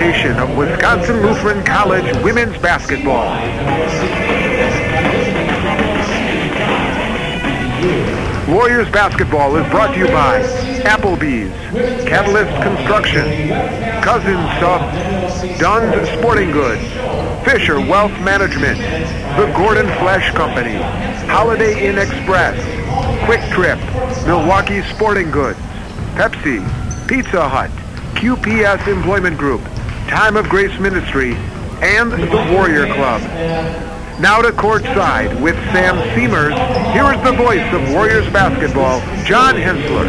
Of Wisconsin Lutheran College women's basketball. Warriors basketball is brought to you by Applebee's, Catalyst Construction, Cousins Sub, Dunn's Sporting Goods, Fisher Wealth Management, The Gordon Flesh Company, Holiday Inn Express, Quick Trip, Milwaukee Sporting Goods, Pepsi, Pizza Hut, QPS Employment Group, Time of Grace Ministry, and the Warrior Club. Now to courtside with Sam Seamers, here is the voice of Warriors basketball, John Hensler.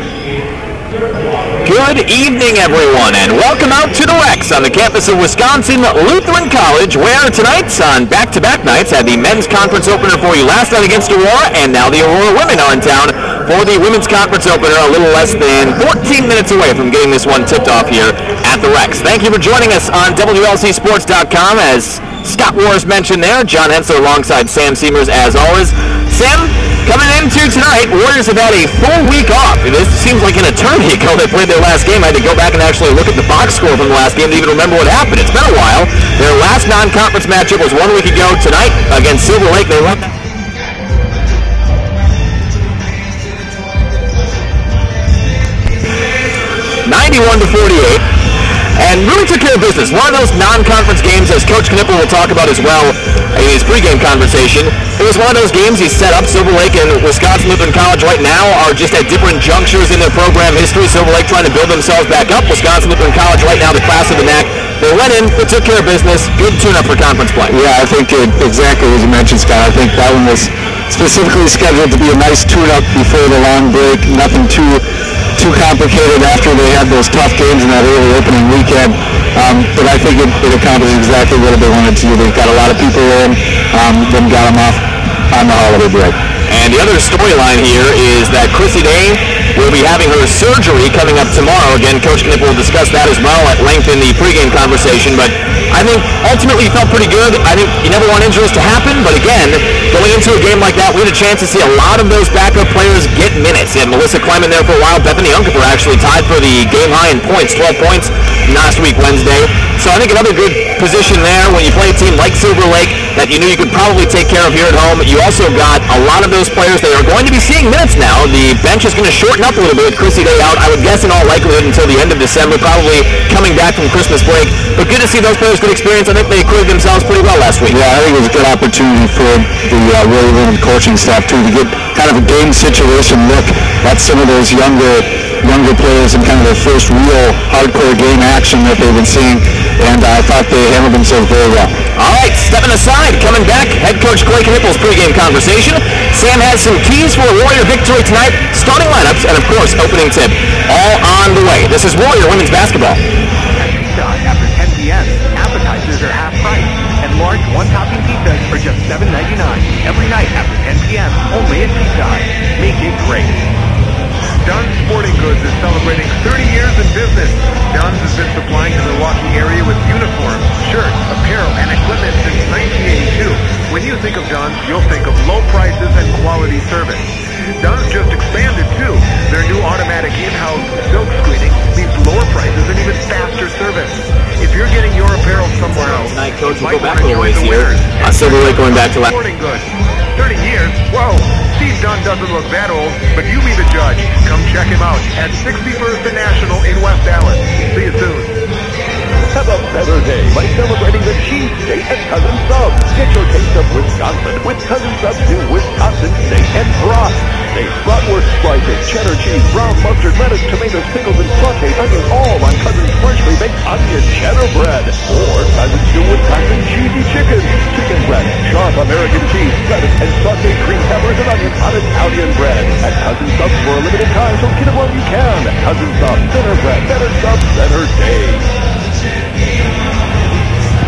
Good evening, everyone, and welcome out to the Rex on the campus of Wisconsin Lutheran College, where tonight's on back-to-back nights had the men's conference opener for you last night against Aurora, and now the Aurora women are in town for the women's conference opener, a little less than 14 minutes away from getting this one tipped off here at the Rex. Thank you for joining us on WLCSports.com. As Scott Wars mentioned there, John Hensler alongside Sam Seamers as always. Sam, coming into tonight, Warriors have had a full week off. This seems like an eternity ago they played their last game. I had to go back and actually look at the box score from the last game to even remember what happened. It's been a while. Their last non-conference matchup was 1 week ago tonight against Silver Lake. They won 91-48. And really took care of business. One of those non-conference games, as Coach Knippel will talk about as well in his pregame conversation. It was one of those games he set up. Silver Lake and Wisconsin Lutheran College right now are just at different junctures in their program history. Silver Lake trying to build themselves back up. Wisconsin Lutheran College right now the class of the MAC. They went in, they took care of business. Good tune-up for conference play. Yeah, I think exactly as you mentioned, Scott. I think that one was specifically scheduled to be a nice tune-up before the long break. Nothing too complicated after they had those tough games in that early opening weekend. But I think it accomplished exactly what they wanted to do. They've got a lot of people in, then got them off on the holiday break. And the other storyline here is that Chrissy Day will be having her surgery coming up tomorrow. Again, Coach Knippel will discuss that as well at length in the pregame conversation. But I think ultimately he felt pretty good. I think you never want injuries to happen. But again, going into a game like that, we had a chance to see a lot of those backup players get minutes. You had Melissa Clement there for a while. Bethany Unkefer actually tied for the game high in points, 12 points last week Wednesday. So I think another good position there when you play a team like Silver Lake that you knew you could probably take care of here at home. You also got a lot of those players that are going to be seeing minutes now. The bench is going to shorten up a little bit with Chrissy Day out, I would guess in all likelihood until the end of December, probably coming back from Christmas break. But good to see those players get experience. I think they acquitted themselves pretty well last week. Yeah, I think it was a good opportunity for the really women coaching staff too to get kind of a game situation look at some of those younger players and kind of their first real hardcore game action that they've been seeing, and I thought they handled themselves very well. All right, stepping aside, coming back, head coach Clay Knippel's pregame conversation. Sam has some keys for a Warrior victory tonight, starting lineups, and of course, opening tip, all on the way. This is Warrior women's basketball. At Pizza Hut after 10 p.m., appetizers are half price, and large one-topping pizzas are just $7.99 every night after 10 p.m. only at Pizza Hut. Make it great. Dunn's Sporting Goods is celebrating 30 years in business. Dunn's has been supplying the Milwaukee area with uniforms, shirts, apparel, and equipment since 1982. When you think of Dunn's, you'll think of low prices and quality service. Dunn's just expanded, too. Their new automatic in-house silk screening means lower prices and even faster service. If you're getting your apparel somewhere else, tonight, Coach, we'll go back a little ways here. Silver Lake going back to last. Sporting Goods. 30 years? Whoa! Steve Dunn doesn't look that old, but you be the judge. Come check him out at 61st and National in West Dallas. See you soon. Have a better day by celebrating the cheese steak at Cousin Subs. Get your taste of Wisconsin with Cousin Subs new Wisconsin steak and broth. Steak, bratwurst slices, cheddar cheese, brown mustard, lettuce, tomatoes, pickles, and sauteed onions, all on Cousin's freshly baked onion cheddar bread. Or Cousin's new Wisconsin cheesy chicken bread, sharp American cheese, lettuce, and sauteed green peppers and onions on Italian bread. At Cousin Subs for a limited time, so get it while you can. Cousin Subs, dinner bread, better subs, better days.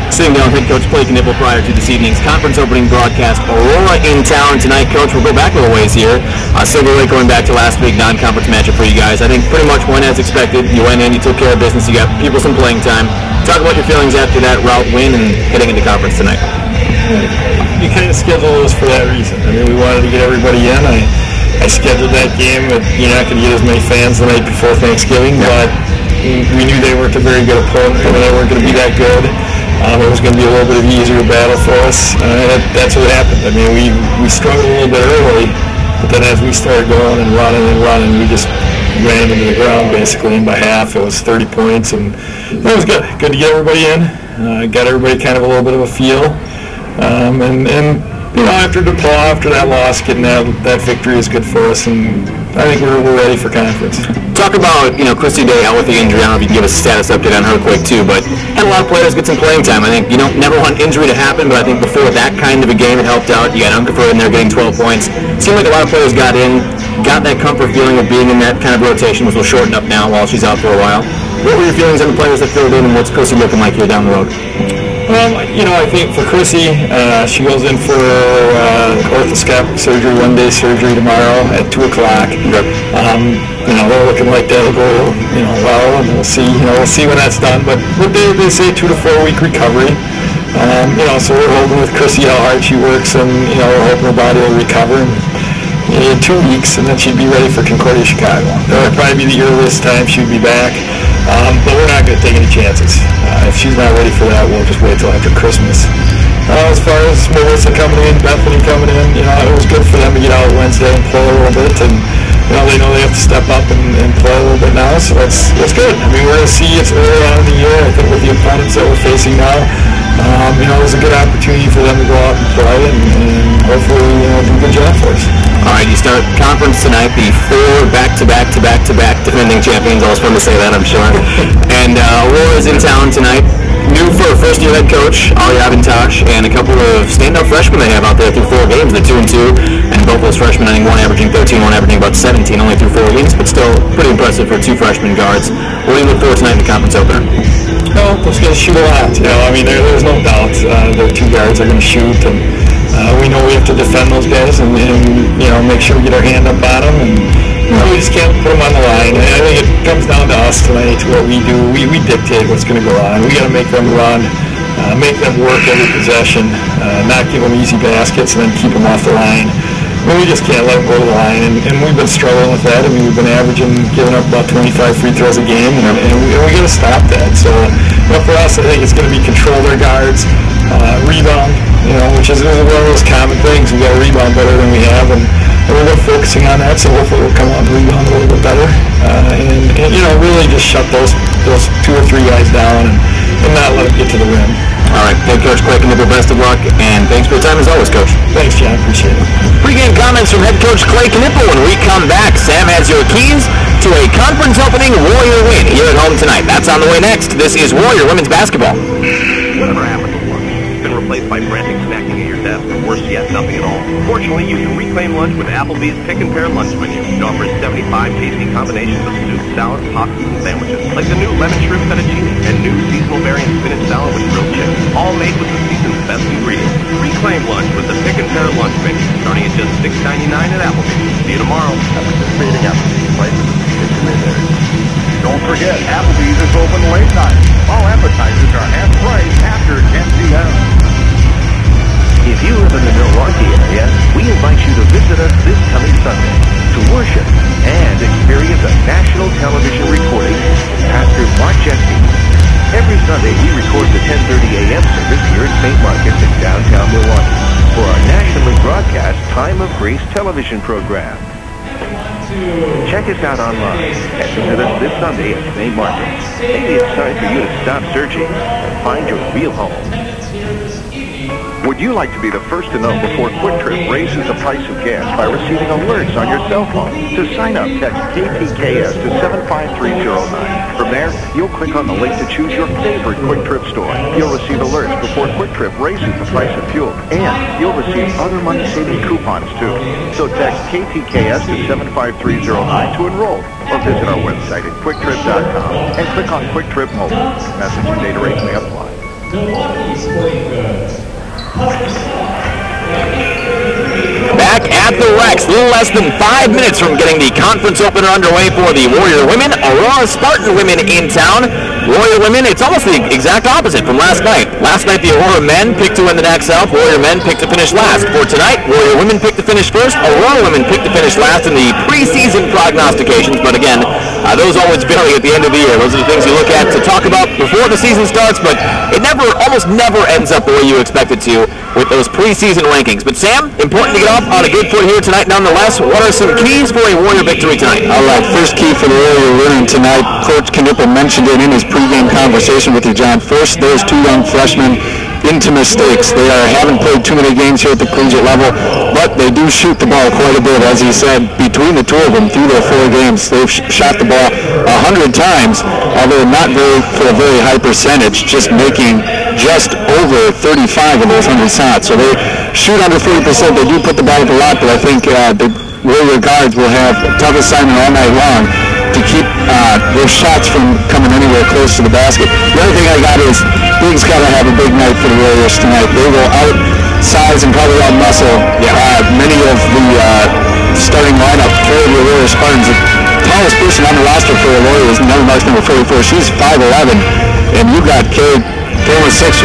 Sitting down with head coach Clay Knippel prior to this evening's conference opening broadcast. Aurora in town tonight, Coach. We'll go back a little ways here. Silver Lake going back to last week, non-conference matchup for you guys. I think pretty much went as expected. You went in, you took care of business, you got people some playing time. Talk about your feelings after that route win and heading into conference tonight. You kind of scheduled those for that reason. I mean, we wanted to get everybody in. I scheduled that game, but you're not going to get as many fans the night before Thanksgiving, but we knew they weren't a very good opponent. I mean, they weren't going to be that good. It was going to be a little bit of an easier battle for us. That's what happened. I mean, we struggled a little bit early, but then as we started going and running, we just ran into the ground basically. And by half, it was 30 points, and it was good. Good to get everybody in. Got everybody kind of a little bit of a feel. And you know, after DePaul, after that loss, getting that victory is good for us, and I think we're ready for conference. Talk about, you know, Christy Day out with the injury. I don't know if you can give us a status update on her quick too, but had a lot of players get some playing time. I think, you know, never want injury to happen, but I think before that kind of a game it helped out. You got Unkefer in there getting 12 points. Seemed like a lot of players got that comfort feeling of being in that kind of rotation, which will shorten up now while she's out for a while. What were your feelings on the players that filled in, and what's Chrissy looking like here down the road? You know, I think for Chrissy, she goes in for orthoscopic surgery, 1-day surgery tomorrow at 2 o'clock. You know, they're looking like that'll go, you know, well, and we'll see. You know, we'll see when that's done. But they say 2 to 4 week recovery. You know, so we're hoping with Chrissy how hard she works, and you know, we're hoping her body will recover in 2 weeks, and then she'd be ready for Concordia Chicago. That would probably be the earliest time she'd be back. But we're not going to take any chances. If she's not ready for that, we'll just wait till after Christmas. As far as Melissa coming in, Bethany coming in, you know, it was good for them to get out Wednesday and play a little bit, and you know, they have to step up and play a little bit now, so that's good. I mean, we're going to see it's early on in the year. I think with the opponents that we're facing now, you know, it was a good opportunity for them to go out and play, and hopefully, you know, do a good job for us. All right, you start conference tonight, the 4 back-to-back defending champions. Always fun to say that, I'm sure. And Aurora's in town tonight. New for first-year head coach, Ali Avintosh, and a couple of standout freshmen they have out there through 4 games. The 2-2, and both those freshmen, I think one averaging 13, one averaging about 17, only through 4 games, but still pretty impressive for 2 freshman guards. What do you look forward tonight in the conference opener? Well, those guys shoot a lot. You know, I mean, there's no doubt their 2 guards are going to shoot, and we know we have to defend those guys and you know, make sure we get our hand up on them, and you know, we just can't put them on the line. And I think it comes down to us tonight, to what we do. We dictate what's going to go on. We got to make them run, make them work every possession, not give them easy baskets, and then keep them off the line. I mean, we just can't let them go to the line, and we've been struggling with that. I mean, we've been giving up about 25 free throws a game, and we got to stop that. So, you know, for us, I think it's going to be control their guards, rebound, you know, which is one of those common things. We got to rebound better than we have, and we're focusing on that. So hopefully we'll come out and rebound a little bit better, and you know, really just shut those 2 or 3 guys down, and not let them get to the rim. All right, head coach Clay Knippel, best of luck, and thanks for your time as always, Coach. Thanks, John. Appreciate it. Pre-game comments from head coach Clay Knippel. When we come back, Sam has your keys to a conference opening Warrior win here at home tonight. That's on the way next. This is Warrior Women's Basketball. Whatever happened to lunch? Been replaced by frantic snacking at your desk, or worse yet, nothing at all? Fortunately, you can reclaim lunch with Applebee's Pick and Pair lunch menu. It offers 75 tasty combinations of soup, salads, pastas, and sandwiches, like the new lemon shrimp fettuccine and new seasonal variant spinach salad with grilled chicken, all made with the season's best ingredients. Reclaim lunch with the Pick and Pair lunch menu, starting at just $6.99 at Applebee's. See you tomorrow. Participating Applebee's license is there. Don't forget, Applebee's is open late night. All appetizers are half price after 10 p.m. If you live in the Milwaukee area, we invite you to visit us this coming Sunday to worship and experience a national television recording of Pastor Mark Jesse. Every Sunday, we record the 10:30 a.m. service here at St. Marcus in downtown Milwaukee for our nationally broadcast Time of Grace television program. Check us out online and visit us this Sunday at St. Marcus. Maybe it's time for you to stop searching and find your real home. Would you like to be the first to know before Quick Trip raises the price of gas by receiving alerts on your cell phone? To sign up, text KTKS to 75309. From there, you'll click on the link to choose your favorite Quick Trip store. You'll receive alerts before Quick Trip raises the price of fuel, and you'll receive other money-saving coupons too. So text KTKS to 75309 to enroll, or visit our website at QuickTrip.com and click on Quick Trip Mobile. Message and data rates may apply. Back at the Rex, a little less than 5 minutes from getting the conference opener underway for the Warrior women. Aurora Spartan women in town. Warrior women, it's almost the exact opposite from last night. Last night, the Aurora men picked to win the NAC South. Warrior men picked to finish last. For tonight, Warrior women picked to finish first. Aurora women picked to finish last in the preseason prognostications. But again, those always vary at the end of the year. Those are the things you look at to talk about before the season starts, but it almost never ends up the way you expect it to with those preseason rankings. But Sam, important to get off on a good foot here tonight nonetheless. What are some keys for a Warrior victory tonight? All right, first key for the Warrior winning tonight, Coach Knipple mentioned it in his pregame conversation with you, John. First, those two young freshmen into mistakes. They haven't played too many games here at the collegiate level, but they do shoot the ball quite a bit. As he said, between the two of them through their 4 games, they've shot the ball 100 times, although not for a very high percentage, just making just over 35 of those 100 shots. So they shoot under 40%. They do put the ball up a lot, but I think the Warrior guards will have a tough assignment all night long to keep those shots from coming anywhere close to the basket. The other thing I got is Big's got to have a big night for the Warriors tonight. They will outsize and probably outmuscle many of the starting lineup for the Warrior Spartans. The tallest person on the roster for the Warriors is number 44. She's 5'11", and you got Kay Therma 6'1",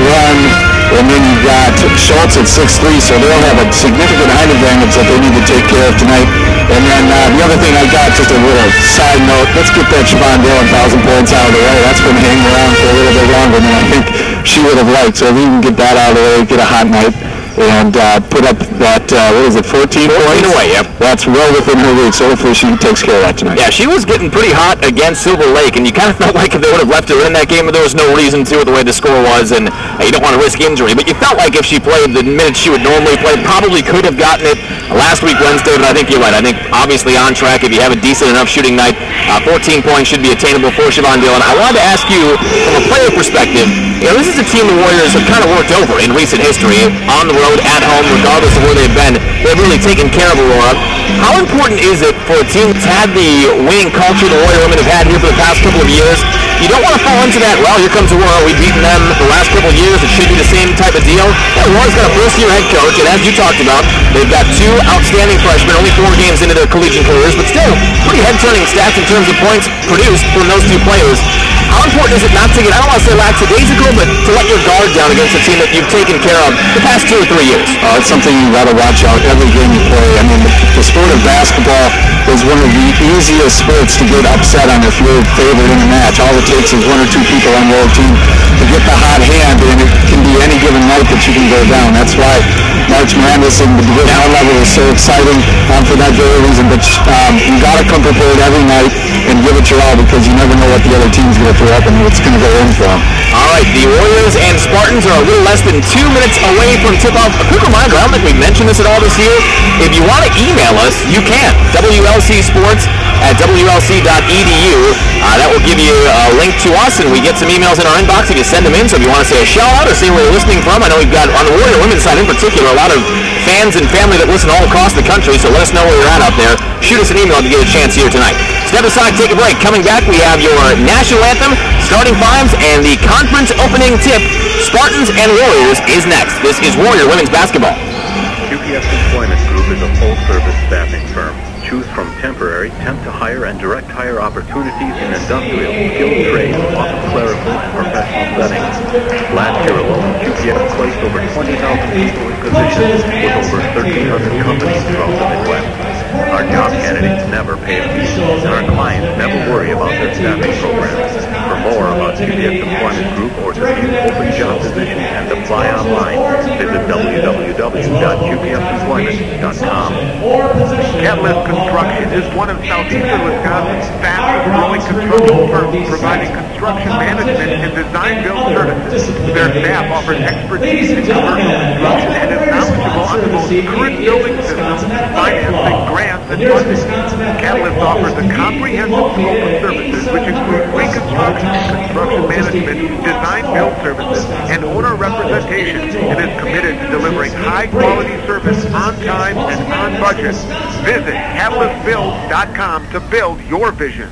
and then you got Schultz at 6'3", so they'll have a significant height advantage that they need to take care of tonight. And then the other thing I got, just a little side note, let's get that Siobhan Dillon 1,000 points out of the way. That's been hanging around for a little bit longer than I think she would have liked. So if we can get that out of the way, get a hot night, and put up that, 14 points? Away, yep. That's well within her reach, so hopefully she takes care of that tonight. Yeah, she was getting pretty hot against Silver Lake, and you kind of felt like if they would have left her in that game, there was no reason to with the way the score was, and you don't want to risk injury, but you felt like if she played the minutes she would normally play, probably could have gotten it last week Wednesday, but I think you're right. I think obviously on track, if you have a decent enough shooting night, 14 points should be attainable for Siobhan Dillon. I wanted to ask you, from a player perspective, this is a team the Warriors have kind of worked over in recent history, on the road, at home, regardless of where they've been. They've really taken care of Aurora. How important is it for a team that's had the winning culture the Warrior women have had here for the past couple of years? You don't want to fall into that, well, here comes Aurora, we've beaten them the last couple of years, it should be the same type of deal. Aurora's got a first-year head coach, and as you talked about, they've got 2 outstanding freshmen, only 4 games into their collegiate careers, but still pretty head-turning stats in terms of points produced from those 2 players. How important is it not to get, I don't want to say lackadaisical, but to let your guard down against a team that you've taken care of the past 2 or 3 years? It's something you've got to watch out every game you play. I mean, the sport of basketball is one of the easiest sports to get upset on if you're favored in a match. All it takes is 1 or 2 people on your team to get the hot hand, and it can be any given night that you can go down. That's why March Madness and the Division I level is so exciting for that very reason. But you got to come prepared every night and give it your all, because you never know what the other team's going to throw up and what's going to go in for them. All right, the Warriors and Spartans are a little less than 2 minutes away from tip-off. A quick reminder, I don't think we mentioned this at all this year. If you want to email us, you can. WLCsports@WLC.edu. That will give you a link to us, and we get some emails in our inbox if you send them in. So if you want to say a shout-out or say where you're listening from, I know we've got, on the Warrior women's side in particular, a lot of fans and family that listen all across the country, so let us know where you're at out there. Shoot us an email to get a chance here tonight. Step aside, take a break. Coming back, we have your national anthem, starting fives, and the conference opening tip. Spartans and Warriors is next. This is Warrior Women's Basketball. QPS Employment Group is a full-service staffing firm. Choose from temporary, temp-to-hire, and direct-hire opportunities in industrial, skilled trades, office clerical, and professional settings. Last year alone, QPS placed over 20,000 people in positions with over 1,300 companies throughout the Midwest. Our job candidates never pay a fee, and our clients never worry about their staffing programs. For more about QPS Employment Group or to view open job positions and apply online, visit www.qpsemployment.com. Catalyst Construction is one of southeastern Wisconsin's fastest-growing construction firms, providing construction management and design-build services. Their staff offers expertise in commercial construction and is knowledgeable on the most current building systems, financing, grants, and funding. Catalyst offers a comprehensive scope of services, which include reconstruction, construction management, design-build services, and owner representation, and is committed to delivering high-quality service on time and on budget. Visit CatalystBuild.com to build your vision.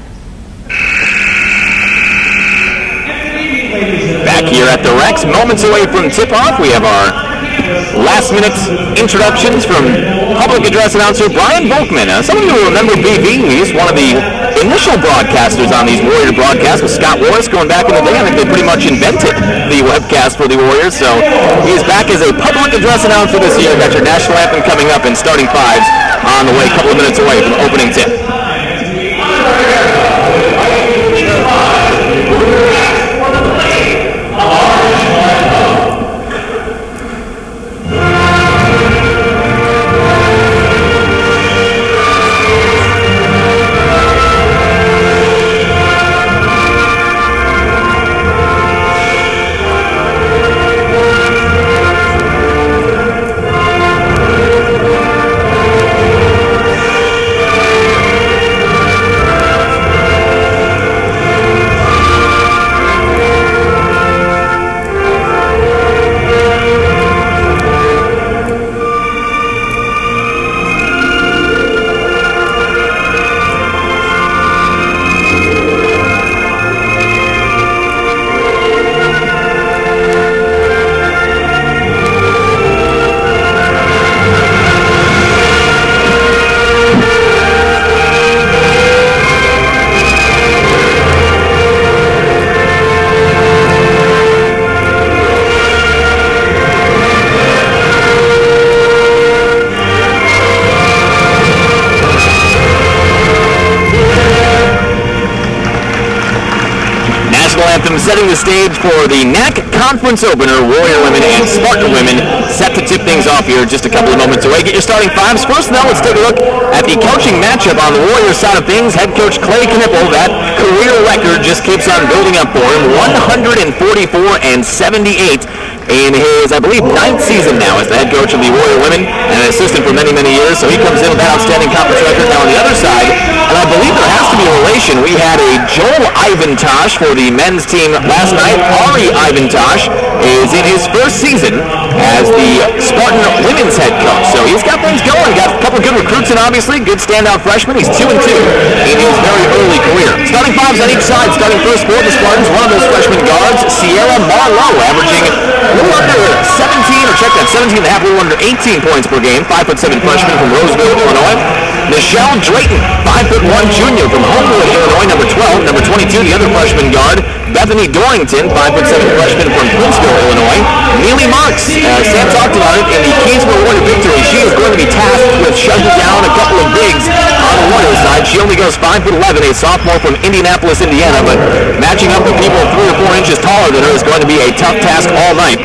Back here at the Rex, moments away from tip-off, we have our last-minute introductions from public address announcer Brian Volkman. Some of you will remember BB. He's one of the initial broadcasters on these Warrior broadcasts with Scott Warris going back in the day. I think they pretty much invented the webcast for the Warriors, so he is back as a public address announcer this year. Got your national anthem coming up and starting fives on the way, a couple of minutes away from opening tip. Setting the stage for the NAC Conference Opener, Warrior Women and Spartan Women set to tip things off here just a couple of moments away. Get your starting fives. First, now, let's take a look at the coaching matchup on the Warriors side of things. Head coach Clay Knippel, that career record just keeps on building up for him. 144-78 in his, I believe, 9th season now as the head coach of the Warrior Women and an assistant for many, many years. So he comes in with that outstanding conference record. Now on the other side, and I believe there has to be a relation. We had a Joel Ivantosh for the men's team last night. Ari Ivantosh is in his first season as the Spartan women's head coach. So he's got things going. Got a couple of good recruits and obviously good standout freshman. He's 2-2 in his very early career. Starting fives on each side. Starting first for the Spartans, one of those freshman guards, Sierra Marlowe, averaging a little under 17, or check that, 17 and a half, a little under 18 points per game. 5'7" freshman from Roseville, Illinois. Michelle Drayton, 5'1" junior from Homewood, Illinois, number 12. Number 22, the other freshman guard, Bethany Dorrington, 5'7" freshman from Princeville, Illinois. Neely Marks, Sam talked about it in the Keys for Warrior victory. She is going to be tasked with shutting down a couple of bigs on the Warrior side. She only goes 5'11", a sophomore from Indianapolis, Indiana, but matching up with people 3 or 4 inches taller than her is going to be a tough task all night.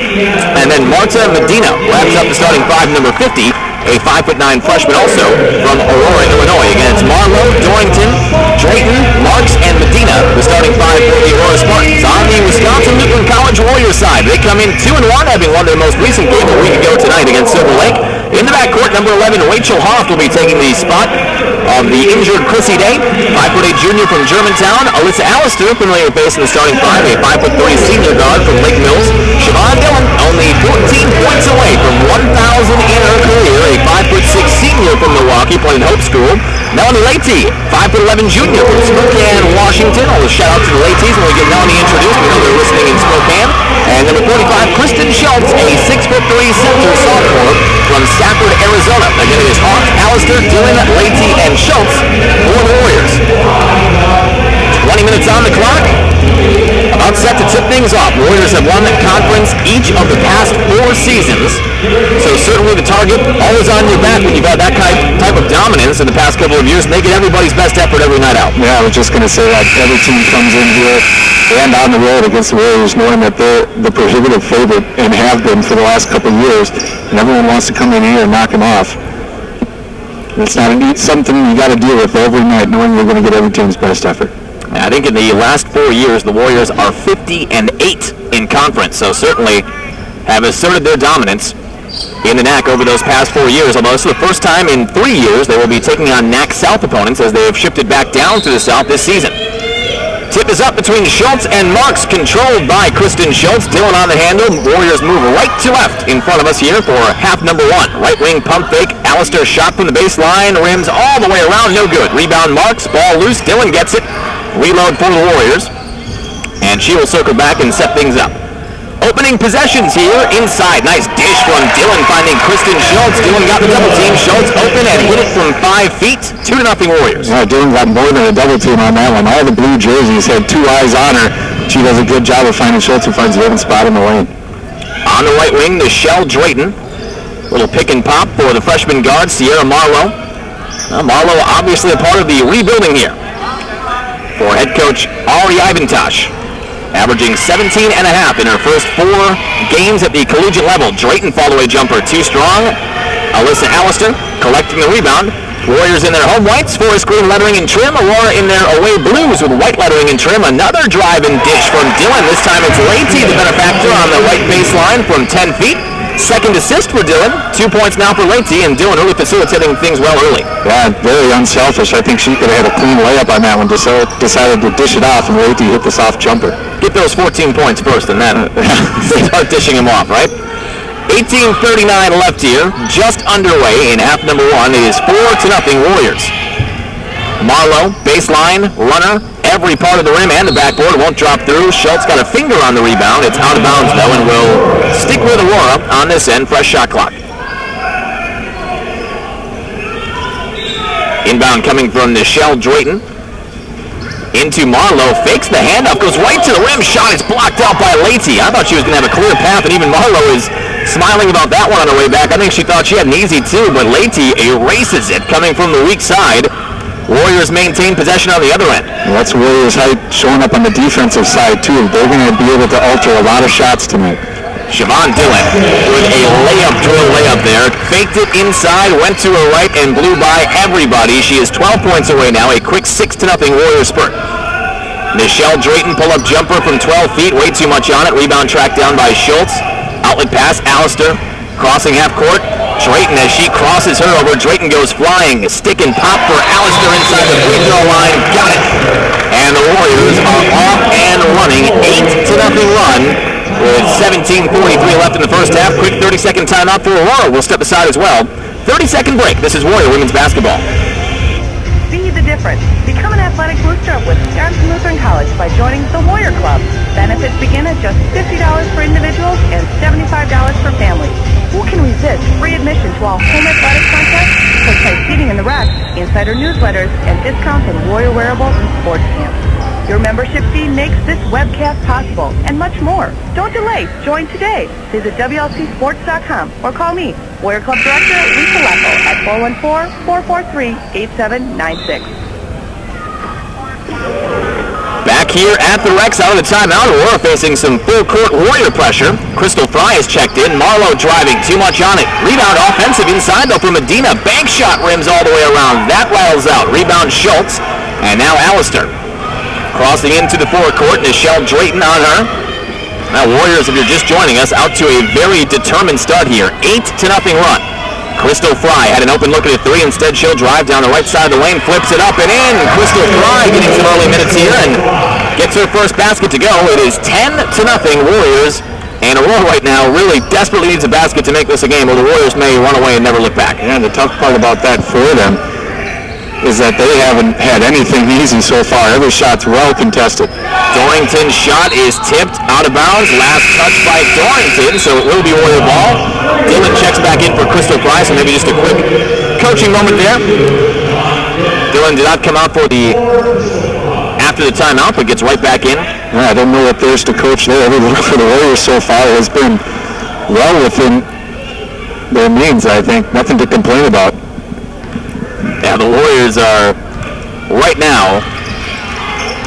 And then Marta Medina wraps up the starting five, number 50. A 5'9" freshman also from Aurora, Illinois. Again, it's Marlowe, Dorrington, Drayton, Marks, and Medina, the starting five for the Aurora Spartans. On the Wisconsin-Lutheran College Warriors side, they come in 2-1, having won their most recent game a week ago tonight against Silver Lake. In the backcourt, number 11, Rachel Hoff will be taking the spot of the injured Chrissy Day. 5'8" junior from Germantown. Alyssa Allister, familiar face in the starting five, a 5'3" senior guard from Lake Mills. Siobhan Dillon, only 14 points away from 1,000 in her career. A 5'6" senior from Milwaukee, playing Hope School. Melanie Leite, 5'11" junior from Spokane, Washington. I'll shout out to the Leites when we get Melanie introduced. We know they're listening in Spokane. And number 45, Kristen Schultz, a 6'3" center sophomore from Stafford, Arizona. Again, it is Hawk, Allister, Dillon, Leite, and Schultz for the Warriors. 20 minutes on the clock. About set to tip things off. Warriors have won the conference each of the past 4 seasons. So certainly the target always on your back when you've had that type of dominance in the past couple of years. Making everybody's best effort every night out. Yeah, I was just going to say that every team comes in here and on the road against the Warriors knowing that they're the prohibitive favorite and have been for the last couple of years. And everyone wants to come in here and knock them off. It's something you got to deal with every night, knowing you're going to get every team's best effort. I think in the last 4 years, the Warriors are 50-8 in conference, so certainly have asserted their dominance in the NAC over those past 4 years. Although this is the first time in 3 years they will be taking on NAC South opponents as they have shifted back down to the South this season. Tip is up between Schultz and Marks, controlled by Kristen Schultz. Dillon on the handle. Warriors move right to left in front of us here for half number 1. Right wing pump fake. Allister shot from the baseline. Rims all the way around. No good. Rebound Marks. Ball loose. Dillon gets it. Reload for the Warriors. And she will circle back and set things up. Opening possessions here inside. Nice dish from Dylan finding Kristen Schultz. Dylan got the double team. Schultz open and hit it from 5 feet. 2-0 Warriors. Yeah, Dylan got more than a double team on that one. All the blue jerseys had 2 eyes on her. She does a good job of finding Schultz, who finds the open spot in the lane. On the right wing, Michelle Drayton. Little pick and pop for the freshman guard, Sierra Marlowe. Marlowe obviously a part of the rebuilding here for head coach Ari Ivantosh. Averaging 17.5 in her first 4 games at the collegiate level. Drayton fall-away jumper too strong. Alyssa Allister collecting the rebound. Warriors in their home whites, forest green lettering and trim. Aurora in their away blues with white lettering and trim. Another drive and dish from Dylan. This time it's Leite, the benefactor, on the right baseline from 10 feet. Second assist for Dylan. 2 points now for Leite, and Dylan really facilitating things well early. Yeah, very unselfish. I think she could have had a clean layup on that one. Decided to dish it off, and Leite hit the soft jumper. Get those 14 points first, and then start dishing them off, right? 18:39 left here. Just underway in half number 1. It is 4-0 Warriors. Marlowe, baseline, runner, every part of the rim and the backboard, won't drop through. Schultz got a finger on the rebound. It's out of bounds, though, and will stick with Aurora on this end. Fresh shot clock. Inbound coming from Michelle Drayton. Into Marlowe, fakes the handoff, goes right to the rim. Shot is blocked out by Leite. I thought she was going to have a clear path, and even Marlowe is smiling about that one on her way back. I think she thought she had an easy 2, but Leite erases it coming from the weak side. Warriors maintain possession on the other end. Well, that's Warriors' height showing up on the defensive side, too. They're going to be able to alter a lot of shots tonight. Siobhan Dillon with a drill layup there. Faked it inside, went to her right, and blew by everybody. She is 12 points away now. A quick 6-0 Warriors spurt. Michelle Drayton pull-up jumper from 12 feet. Way too much on it. Rebound tracked down by Schultz. Outlet pass, Allister. Crossing half court. Drayton, as she crosses her over, Drayton goes flying. Stick and pop for Allister inside the free throw line. Got it. And the Warriors are off and running. 8-0 run with 17:43 left in the first half. Quick 30-second timeout for Aurora. We'll step aside as well. 30-second break. This is Warrior women's basketball. See the difference. Become an athletic booster with Wisconsin Lutheran College by joining the Warrior Club. Benefits begin at just $50 for individuals and $75 for families. Who can resist free admission to all home athletic contests, such seating in the rec, insider newsletters, and discounts on Warrior wearables and sports camps? Your membership fee makes this webcast possible, and much more. Don't delay. Join today. Visit WLCsports.com or call me, Warrior Club Director Lisa Lecco, at 414-443-8796. Back here at the Rex, out of the timeout. Aurora facing some full-court Warrior pressure. Crystal Fry is checked in. Marlowe driving, too much on it. Rebound offensive inside, though, for Medina. Bank shot rims all the way around. That rattles out. Rebound Schultz, and now Allister. Crossing into the forecourt, Michelle Drayton on her. Now Warriors, if you're just joining us, out to a very determined start here. 8-0 run. Crystal Fry had an open look at a 3. Instead, she'll drive down the right side of the lane, flips it up and in. Crystal Fry getting some early minutes here and gets her first basket to go. It is 10-0 Warriors. And Aurora right now really desperately needs a basket to make this a game, or the Warriors may run away and never look back. Yeah, the tough part about that for them is that they haven't had anything easy so far. Every shot's well contested. Dorrington's shot is tipped out of bounds. Last touch by Dorrington, so it will be Warrior ball. Dylan checks back in for Crystal Fry, so maybe just a quick coaching moment there. Dylan did not come out for the after the timeout, but gets right back in. Yeah, I don't know what there's to coach there. Every look for the Warriors so far has been well within their means, I think. Nothing to complain about. Yeah, the Warriors are right now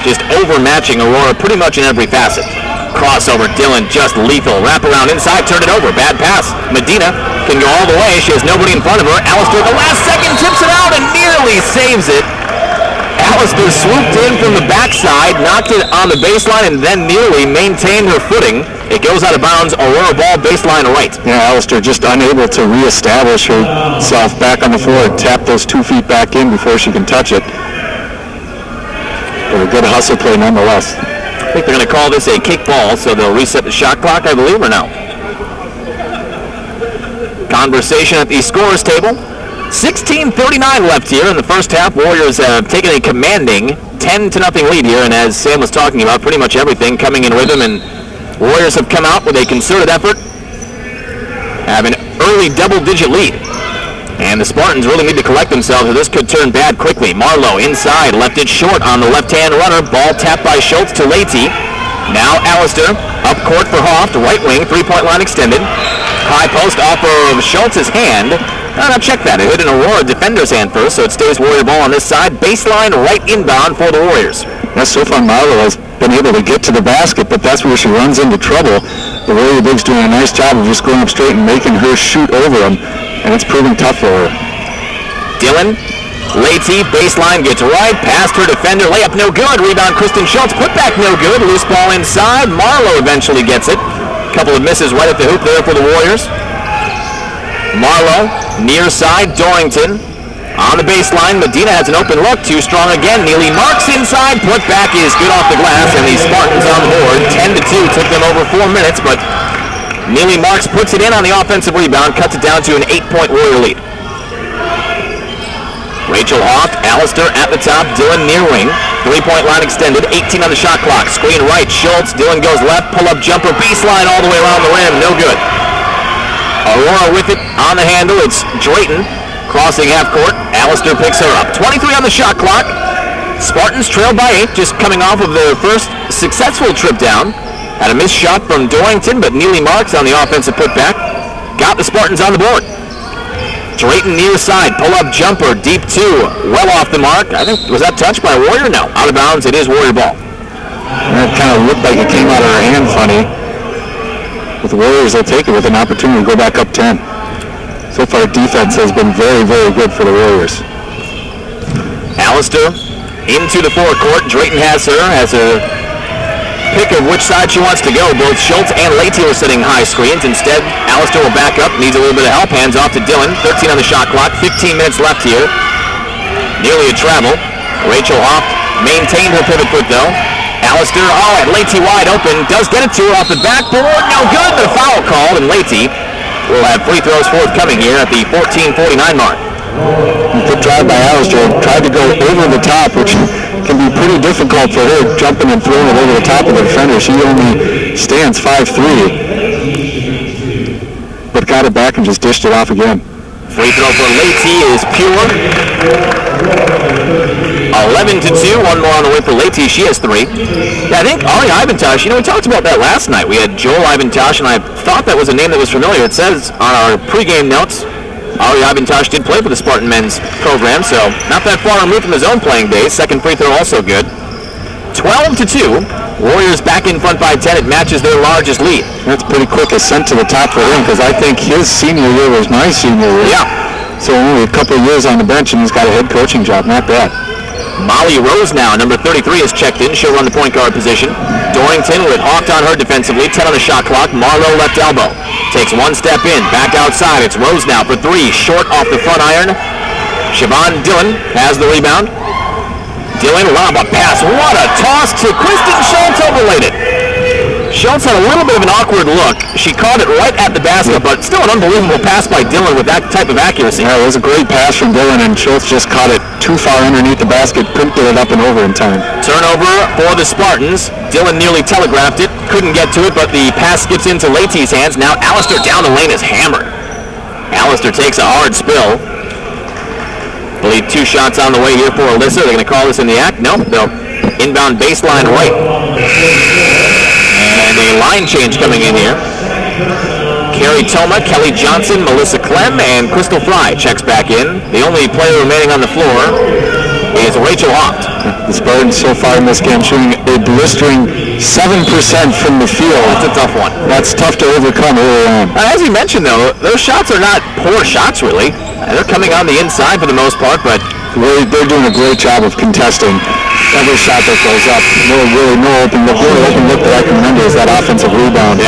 just overmatching Aurora pretty much in every facet. Crossover, Dylan just lethal. Wrap around inside, turn it over. Bad pass. Medina can go all the way. She has nobody in front of her. Allister at the last second tips it out and nearly saves it. Allister swooped in from the backside, knocked it on the baseline, and then nearly maintained her footing. It goes out of bounds. Aurora ball baseline right. Yeah, Allister just unable to reestablish herself back on the floor and tap those 2 feet back in before she can touch it. But a good hustle play nonetheless. I think they're going to call this a kick ball, so they'll reset the shot clock, I believe, or no? Conversation at the scorer's table. 16:39 left here in the first half. Warriors have taken a commanding 10-0 lead here, and as Sam was talking about, pretty much everything coming in rhythm and Warriors have come out with a concerted effort, have an early double-digit lead. And the Spartans really need to collect themselves, or this could turn bad quickly. Marlowe inside, left it short on the left-hand runner. Ball tapped by Schultz to Leite. Now Allister, up court for Hoft, right wing, three-point line extended. High post off of Schultz's hand. Now check that, it hit an Aurora defender's hand first, so it stays Warrior ball on this side. Baseline right inbound for the Warriors. Yes, so far Marlowe has been able to get to the basket, but that's where she runs into trouble. The Warrior Big's doing a nice job of just going up straight and making her shoot over him, and it's proving tough for her. Dillon, Leite, baseline gets right, past her defender, layup no good, rebound Kristen Schultz, put back no good, loose ball inside, Marlowe eventually gets it. Couple of misses right at the hoop there for the Warriors. Marlowe, near side, Dorrington. On the baseline, Medina has an open look, too strong again. Neely Marks inside, put back is good off the glass, and the Spartans on the board. 10-2, took them over 4 minutes, but Neely Marks puts it in on the offensive rebound, cuts it down to an 8-point Warrior lead. Rachel Hoft, Allister at the top, Dillon near wing. Three-point line extended, 18 on the shot clock. Screen right, Schultz, Dillon goes left, pull-up jumper, baseline all the way around the rim, no good. Aurora with it on the handle, it's Drayton. Crossing half court, Allister picks her up. 23 on the shot clock. Spartans trailed by 8, just coming off of their first successful trip down. Had a missed shot from Dorrington, but Neely Marks on the offensive putback got the Spartans on the board. Drayton near side, pull-up jumper, deep two, well off the mark. I think, was that touched by Warrior? No, out of bounds, it is Warrior ball. That kind of looked like it came out of her hand funny. With the Warriors, they'll take it with an opportunity to go back up 10. So far, defense has been very, very good for the Warriors. Allister into the forecourt. Drayton has a pick of which side she wants to go. Both Schultz and Leite were setting high screens. Instead, Allister will back up, needs a little bit of help. Hands off to Dillon. 13 on the shot clock. 15 minutes left here. Nearly a travel. Rachel Hoft maintained her pivot foot, though. Allister, at Leite wide open. Does get it to her off the backboard. No good, but a foul called, and Leite will have free throws forthcoming here at the 14:49 mark. Good drive by Allister. Tried to go over the top, which can be pretty difficult for her, jumping and throwing it over the top of the defender. She only stands 5'3", but got it back and just dished it off again. Free throw for Leite is pure. 11-2, one more on the way for Leite. She has 3. Yeah, I think Ari Ivantosh, we talked about that last night. We had Joel Ivantosh, and I thought that was a name that was familiar. It says on our pregame notes, Ari Ivantosh did play for the Spartan men's program, so not that far removed from his own playing days. Second free throw also good. 12-2. Warriors back in front by 10. It matches their largest lead. That's pretty quick ascent to the top for him, because I think his senior year was my senior year. Yeah. So only a couple of years on the bench, and he's got a head coaching job. Not bad. Molly Rose now, number 33, is checked in. She'll run the point guard position. Dorrington with Hawked on her defensively. 10 on the shot clock. Marlowe left elbow. Takes one step in. Back outside. It's Rose now for 3. Short off the front iron. Siobhan Dillon has the rebound. Dillon, lob a pass. What a toss to Kristen Schultz, overlaid it. Schultz had a little bit of an awkward look. She caught it right at the basket, but still an unbelievable pass by Dillon with that type of accuracy. Yeah, it was a great pass from Dillon, and Schultz just caught it too far underneath the basket, couldn't get it up and over in time. Turnover for the Spartans. Dillon nearly telegraphed it, couldn't get to it, but the pass skips into Leite's hands. Now Allister down the lane is hammered. Allister takes a hard spill. I believe 2 shots on the way here for Alyssa. They're going to call this in the act. Nope, they'll inbound baseline right. And a line change coming in here. Carrie Toma, Kelly Johnson, Melissa Clem, and Crystal Fry checks back in. The only player remaining on the floor is Rachel Hoft. The Spartans so far in this game shooting a blistering 7% from the field. That's a tough one. That's tough to overcome early on. As you mentioned, though, those shots are not poor shots, really. They're coming on the inside for the most part, but they're doing a great job of contesting every shot that goes up. Really no open look. The only open look that I can remember is that offensive rebound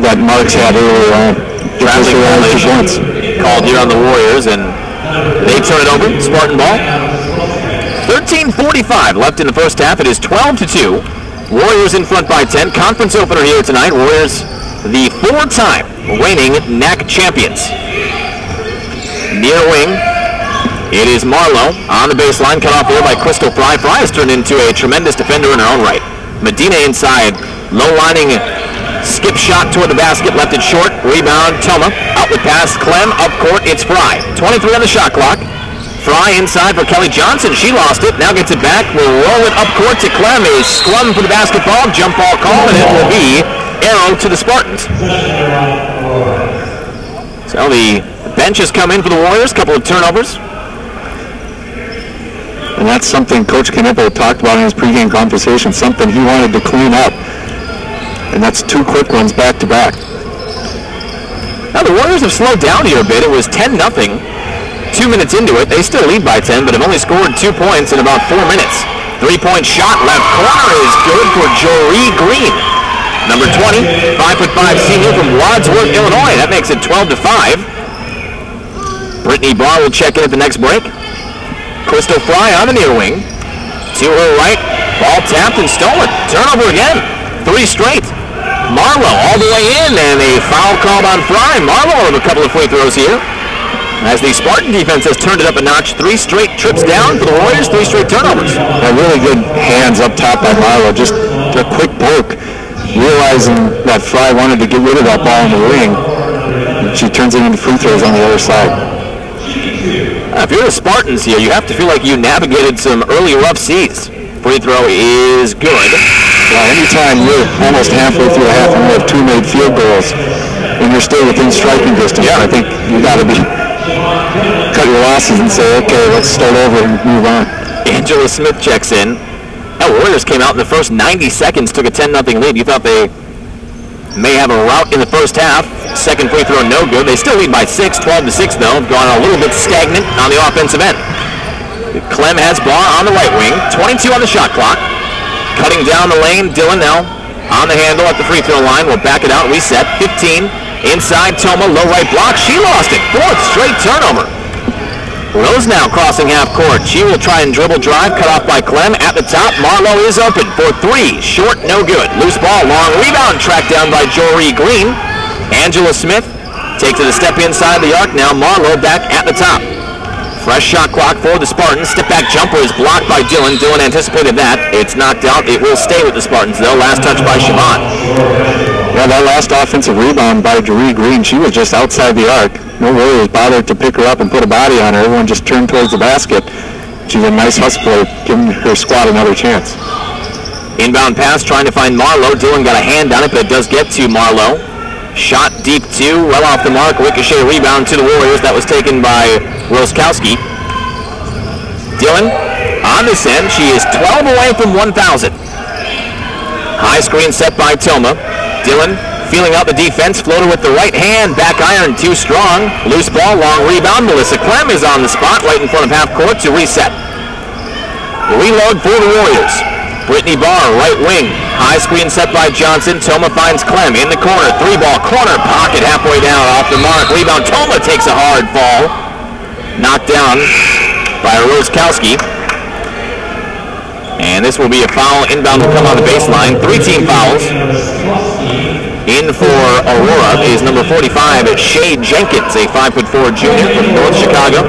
that Marks had earlier on. Traveling violation called here on the Warriors, and they turn it over. Spartan ball. 13:45 left in the first half. It is 12-2. Warriors in front by 10. Conference opener here tonight. Warriors, the 4-time reigning NAC champions. Near wing, it is Marlowe on the baseline, cut off here by Crystal Fry. Fry has turned into a tremendous defender in her own right. Medina inside, Low lining skip shot toward the basket, left it short. Rebound, Toma. Outlet pass, Clem. Up court, it's Fry. 23 on the shot clock. Fry inside for Kelly Johnson. She lost it. Now gets it back. Will roll it up court to Clem. A scrum for the basketball. Jump ball call, and it will be arrow to the Spartans. So the bench has come in for the Warriors. Couple of turnovers. And that's something Coach Knipple talked about in his pregame conversation, something he wanted to clean up. And that's 2 quick ones back-to-back. Now the Warriors have slowed down here a bit. It was 10-0. 2 minutes into it. They still lead by 10, but have only scored 2 points in about 4 minutes. 3-point shot, left corner is good for Jory Green. Number 20, 5'5" senior from Wadsworth, Illinois. That makes it 12-5. Brittany Barr will check in at the next break. Crystal Fry on the near wing. To her right, ball tapped and stolen. Turnover again. 3 straight. Marlowe all the way in, and a foul called on Fry. Marlowe with a couple of free throws here. As the Spartan defense has turned it up a notch, 3 straight trips down for the Warriors, 3 straight turnovers. Really good hands up top by Marlowe. Just a quick poke, realizing that Fry wanted to get rid of that ball in the wing. She turns it into free throws on the other side. If you're the Spartans here, you have to feel like you navigated some early rough seas. Free throw is good. Anytime you're almost halfway through a half and you have 2 made field goals and you're still within striking distance, I think you got to cut your losses and say, okay, let's start over and move on. Angela Smith checks in. The Warriors came out in the first 90 seconds, took a 10-0 lead. You thought they may have a rout in the first half. Second free throw, no good. They still lead by 6, 12-6 though. Gone a little bit stagnant on the offensive end. Clem has Barr on the right wing. 22 on the shot clock. Cutting down the lane, Dillon now on the handle at the free throw line. We'll back it out, reset. 15, inside Toma, low right block. She lost it. 4th straight turnover. Rose now crossing half court. She will try and dribble drive, cut off by Clem. At the top, Marlowe is open for 3. Short, no good. Loose ball, long rebound, tracked down by Jory Green. Angela Smith takes it a step inside the arc. Now Marlowe back at the top. Fresh shot clock for the Spartans. Step back jumper is blocked by Dillon. Dillon anticipated that. It's knocked out. It will stay with the Spartans though. Last touch by Siobhan. Yeah, that last offensive rebound by Jory Green, she was just outside the arc. No Warriors bothered to pick her up and put a body on her. Everyone just turned towards the basket. She's a nice hustle play, giving her squad another chance. Inbound pass trying to find Marlowe. Dillon got a hand on it, but it does get to Marlowe. Shot deep 2, well off the mark. Ricochet rebound to the Warriors. That was taken by Roskowski. Dillon on this end. She is 12 away from 1,000. High screen set by Toma. Dillon feeling out the defense. Floater with the right hand. Back iron too strong. Loose ball, long rebound. Melissa Clem is on the spot right in front of half court to reset. Reload for the Warriors. Brittany Barr, right wing. High screen set by Johnson. Toma finds Clem in the corner. 3-ball corner pocket halfway down off the mark. Rebound. Toma takes a hard fall. Knocked down by Roskowski. And this will be a foul. Inbound will come on the baseline. 3 team fouls. In for Aurora is number 45, Shay Jenkins, a 5'4" junior from North Chicago.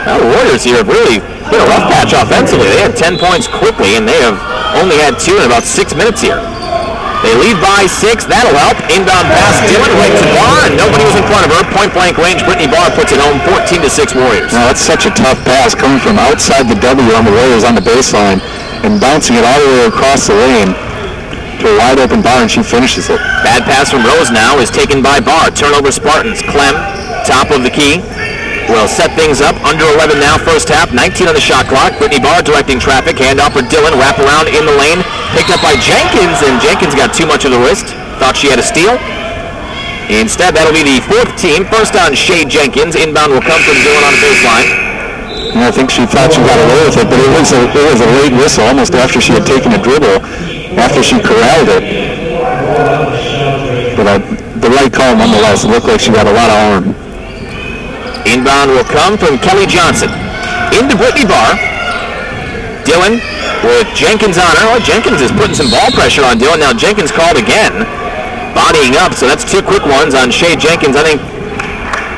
Now the Warriors here have really been a rough patch offensively. They had 10 points quickly, and they have only had 2 in about 6 minutes here. They lead by 6. That'll help. Inbound pass, Dillon right to Barr, and nobody was in front of her. Point-blank range, Brittany Barr puts it home, 14-6 Warriors. Now, that's such a tough pass coming from outside the W on the Warriors on the baseline and bouncing it all the way across the lane to a wide-open Barr, and she finishes it. Bad pass from Rose now is taken by Barr. Turnover Spartans. Clem, top of the key. Will set things up. Under 11 now, first half. 19 on the shot clock. Brittany Barr directing traffic. Handoff for Dillon. Wrap around in the lane. Picked up by Jenkins, and Jenkins got too much of the wrist. Thought she had a steal. Instead, that'll be the 4th team. First on Shay Jenkins. Inbound will come from Dillon on the baseline. And I think she thought she got away with it, but it was a late whistle almost after she had taken a dribble, after she corralled it. But the right call nonetheless. It looked like she got a lot of arm. Inbound will come from Kelly Johnson. Into Brittany Barr. Dillon with Jenkins on her. Oh, Jenkins is putting some ball pressure on Dillon. Now Jenkins called again. Bodying up, so that's 2 quick ones on Shay Jenkins. I think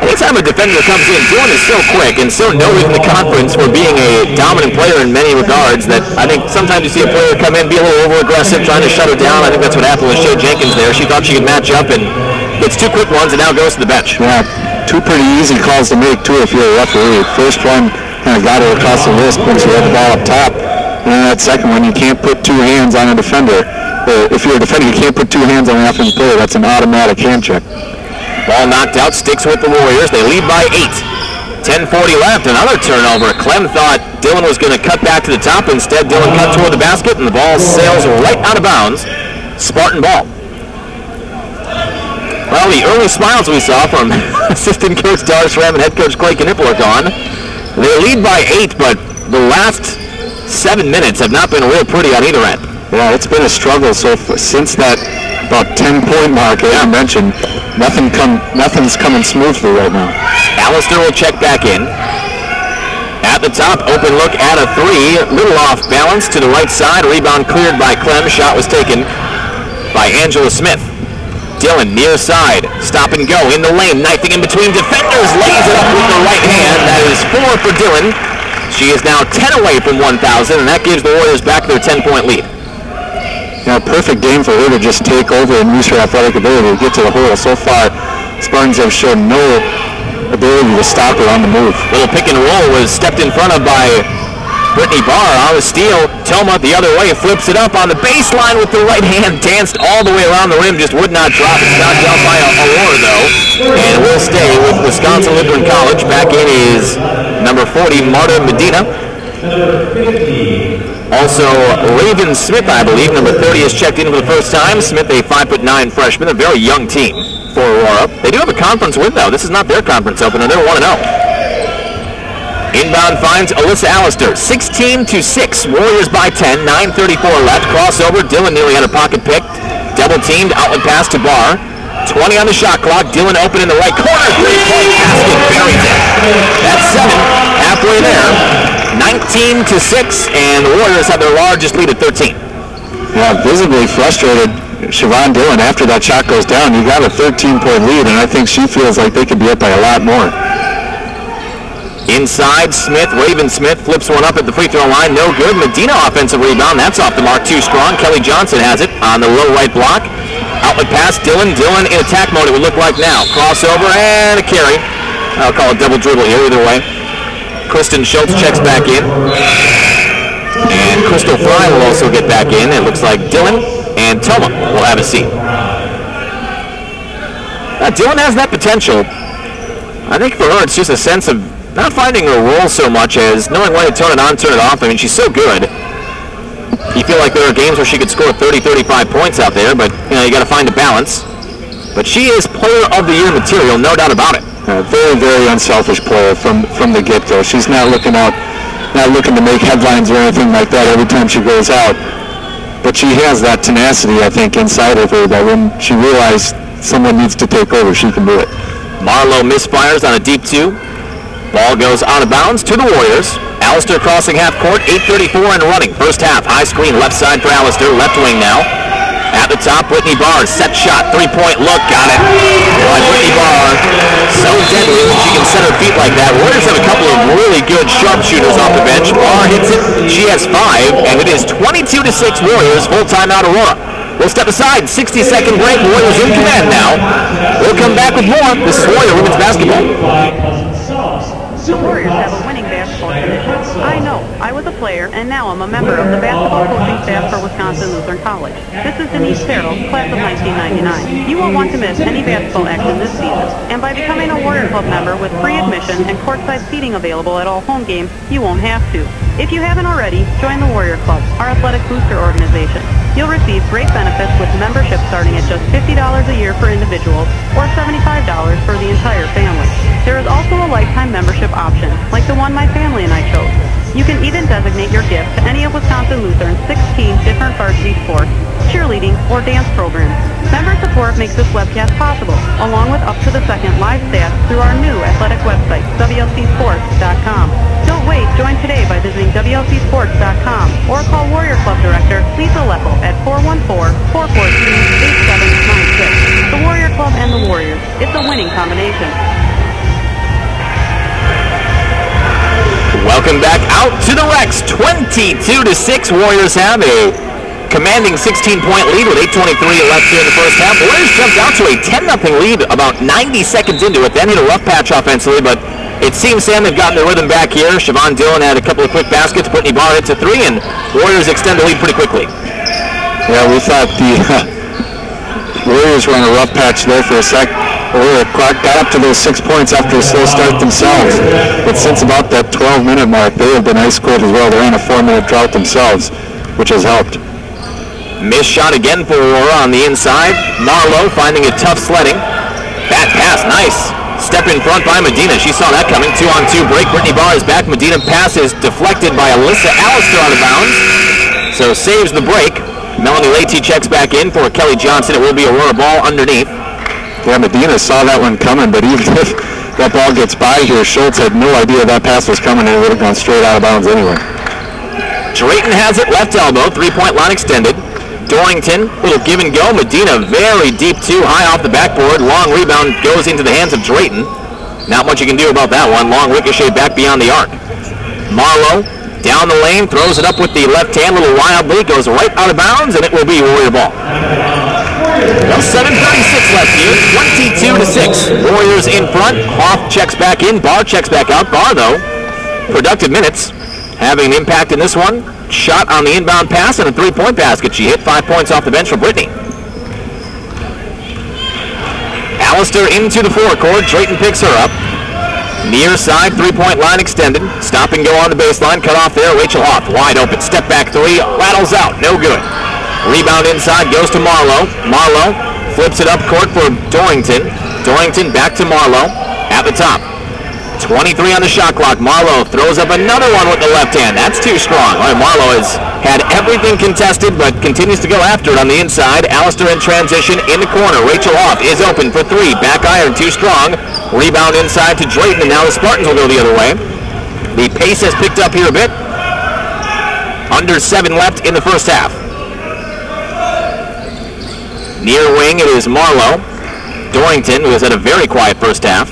Anytime a defender comes in, Dylan is so quick and so noted in the conference for being a dominant player in many regards that I think sometimes you see a player come in, be a little over-aggressive, trying to shut her down. I think that's what happened with Shea Jenkins there. She thought she could match up and gets two quick ones and now goes to the bench. Yeah, two pretty easy calls to make, too, if you're a referee. First one kind of got her across the wrist when she had the ball up top. And then that second one, you can't put two hands on a defender. If you're a defender, you can't put two hands on an offensive player. That's an automatic hand check. Ball knocked out, sticks with the Warriors. They lead by 8. 10:40 left, another turnover. Clem thought Dylan was going to cut back to the top. Instead, Dylan cut toward the basket, and the ball sails right out of bounds. Spartan ball. Well, the early smiles we saw from assistant coach Doris Ram and head coach Clay Knipple are gone. They lead by 8, but the last 7 minutes have not been real pretty on either end. Yeah, it's been a struggle since that about 10-point mark as you mentioned. Nothing's coming smoothly right now. Alistair will check back in. At the top, open look at a 3. Little off balance to the right side. Rebound cleared by Clem. Shot was taken by Angela Smith. Dylan near side. Stop and go in the lane. Knifing in between defenders. Lays it up with the right hand. That is 4 for Dylan. She is now 10 away from 1,000, and that gives the Warriors back their 10-point lead. Yeah, perfect game for her to just take over and use her athletic ability to get to the hole. So far, Spartans have shown no ability to stop her on the move. Little pick and roll was stepped in front of by Brittany Barr on the steal. Toma the other way, flips it up on the baseline with the right hand, danced all the way around the rim, just would not drop. It's knocked out by Aurora, though, and will stay with Wisconsin Lutheran College. Back in is number 40, Marta Medina. Also, Raven Smith, I believe, number 30, has checked in for the first time. Smith, a 5'9" freshman, a very young team for Aurora. They do have a conference win, though. This is not their conference opener. They're 1-0. Inbound finds Alyssa Alistair, 16-6. Warriors by 10, 9:34 left. Crossover, Dylan nearly had a pocket pick. Double teamed, outlet pass to Barr. 20 on the shot clock. Dylan open in the right corner. 3-point basket, buries it. That's 7, halfway there. 19-6, and the Warriors have their largest lead at 13. Yeah, visibly frustrated Siobhan Dylan after that shot goes down. You got a 13-point lead, and I think she feels like they could be up by a lot more. Inside, Raven Smith flips one up at the free throw line. No good. Medina offensive rebound. That's off the mark. Too strong. Kelly Johnson has it on the low right block. Outlet pass. Dylan in attack mode, it would look like now. Crossover and a carry. I'll call it double dribble here either way. Kristen Schultz checks back in. And Crystal Fry will also get back in. It looks like Dylan and Toma will have a seat. Dylan has that potential. I think for her it's just a sense of not finding her role so much as knowing when to turn it on, turn it off. I mean, she's so good. You feel like there are games where she could score 30, 35 points out there, but you got to find a balance. But she is player of the year material, no doubt about it. Very, very unselfish player from the get-go. She's not looking to make headlines or anything like that every time she goes out. But she has that tenacity, I think, inside of her that when she realizes someone needs to take over, she can do it. Marlowe misfires on a deep 2. Ball goes out of bounds to the Warriors. Alistair crossing half court, 8:34 and running. First half, high screen, left side for Alistair, left wing now. At the top, Brittany Barr, set shot, 3-point look, got it. Boy, Brittany Barr, so deadly when she can set her feet like that. Warriors have a couple of really good sharpshooters off the bench. Barr hits it, she has 5, and it is 22-6 Warriors, full timeout Aurora. We'll step aside, 60-second break, Warriors in command now. We'll come back with more. This is Warrior Women's Basketball. The Warriors have a winning basketball tradition. I know. I was a player, and now I'm a member of the basketball coaching staff for Wisconsin Lutheran College. This is Denise Terrell, class of 1999. You won't want to miss any basketball action this season. And by becoming a Warrior Club member with free admission and courtside seating available at all home games, you won't have to. If you haven't already, join the Warrior Club, our athletic booster organization. You'll receive great benefits with membership starting at just $50 a year for individuals or $75 for the entire family. There is also a lifetime membership option, like the one my family and I chose. You can even designate your gift to any of Wisconsin Lutheran's 16 different varsity sports, cheerleading, or dance programs. Member support makes this webcast possible, along with up-to-the-second live stats through our new athletic website, WLCsports.com. Don't wait, join today by visiting WLCsports.com or call Warrior Club Director Lisa Leppel at 414-442-8796. The Warrior Club and the Warriors. It's a winning combination. Welcome back out to the Rex. 22-6, Warriors have a commanding 16-point lead with 8:23 left here in the first half. Warriors jumped out to a 10-0 lead about 90 seconds into it, then hit a rough patch offensively, but it seems, Sam, they've gotten their rhythm back here. Siobhan Dillon had a couple of quick baskets. Brittany Barr hits a 3, and Warriors extend the lead pretty quickly. Yeah, we thought the Warriors were on a rough patch there for a sec. Aurora got up to those 6 points after a slow start themselves. But since about that 12-minute mark, they have been ice-cold as well. They're on a 4-minute drought themselves, which has helped. Missed shot again for Aurora on the inside. Marlowe finding it tough sledding. Bad pass, nice. Step in front by Medina. She saw that coming. 2-on-2 break. Brittany Barr is back. Medina pass is deflected by Alyssa Allister out of bounds. So saves the break. Melanie Leite checks back in for Kelly Johnson. It will be Aurora ball underneath. Yeah, Medina saw that one coming, but even if that ball gets by here, Schultz had no idea that pass was coming, and it would have gone straight out of bounds anyway. Drayton has it, left elbow, 3-point line extended. Dorrington, little give and go. Medina very deep too, high off the backboard. Long rebound goes into the hands of Drayton. Not much you can do about that one. Long ricochet back beyond the arc. Marlowe down the lane, throws it up with the left hand, little wildly, goes right out of bounds, and it will be Warrior ball. Well, 7:36 left here, 22-6. Warriors in front. Hoff checks back in. Barr checks back out. Barr, though, productive minutes, having an impact in this one. Shot on the inbound pass and a 3-point basket. She hit 5 points off the bench for Brittany. Allister into the forecourt. Drayton picks her up. Near side, 3-point line extended. Stop and go on the baseline. Cut off there. Rachel Hoff wide open. Step back 3. Rattles out. No good. Rebound inside goes to Marlowe. Marlowe flips it up court for Dorrington. Dorrington back to Marlowe at the top. 23 on the shot clock. Marlowe throws up another one with the left hand. That's too strong. All right, Marlowe has had everything contested but continues to go after it on the inside. Allister in transition in the corner. Rachel Hoff is open for 3. Back iron too strong. Rebound inside to Drayton, and now the Spartans will go the other way. The pace has picked up here a bit. Under 7 left in the first half. Near wing, it is Marlowe. Dorrington, who has had a very quiet first half.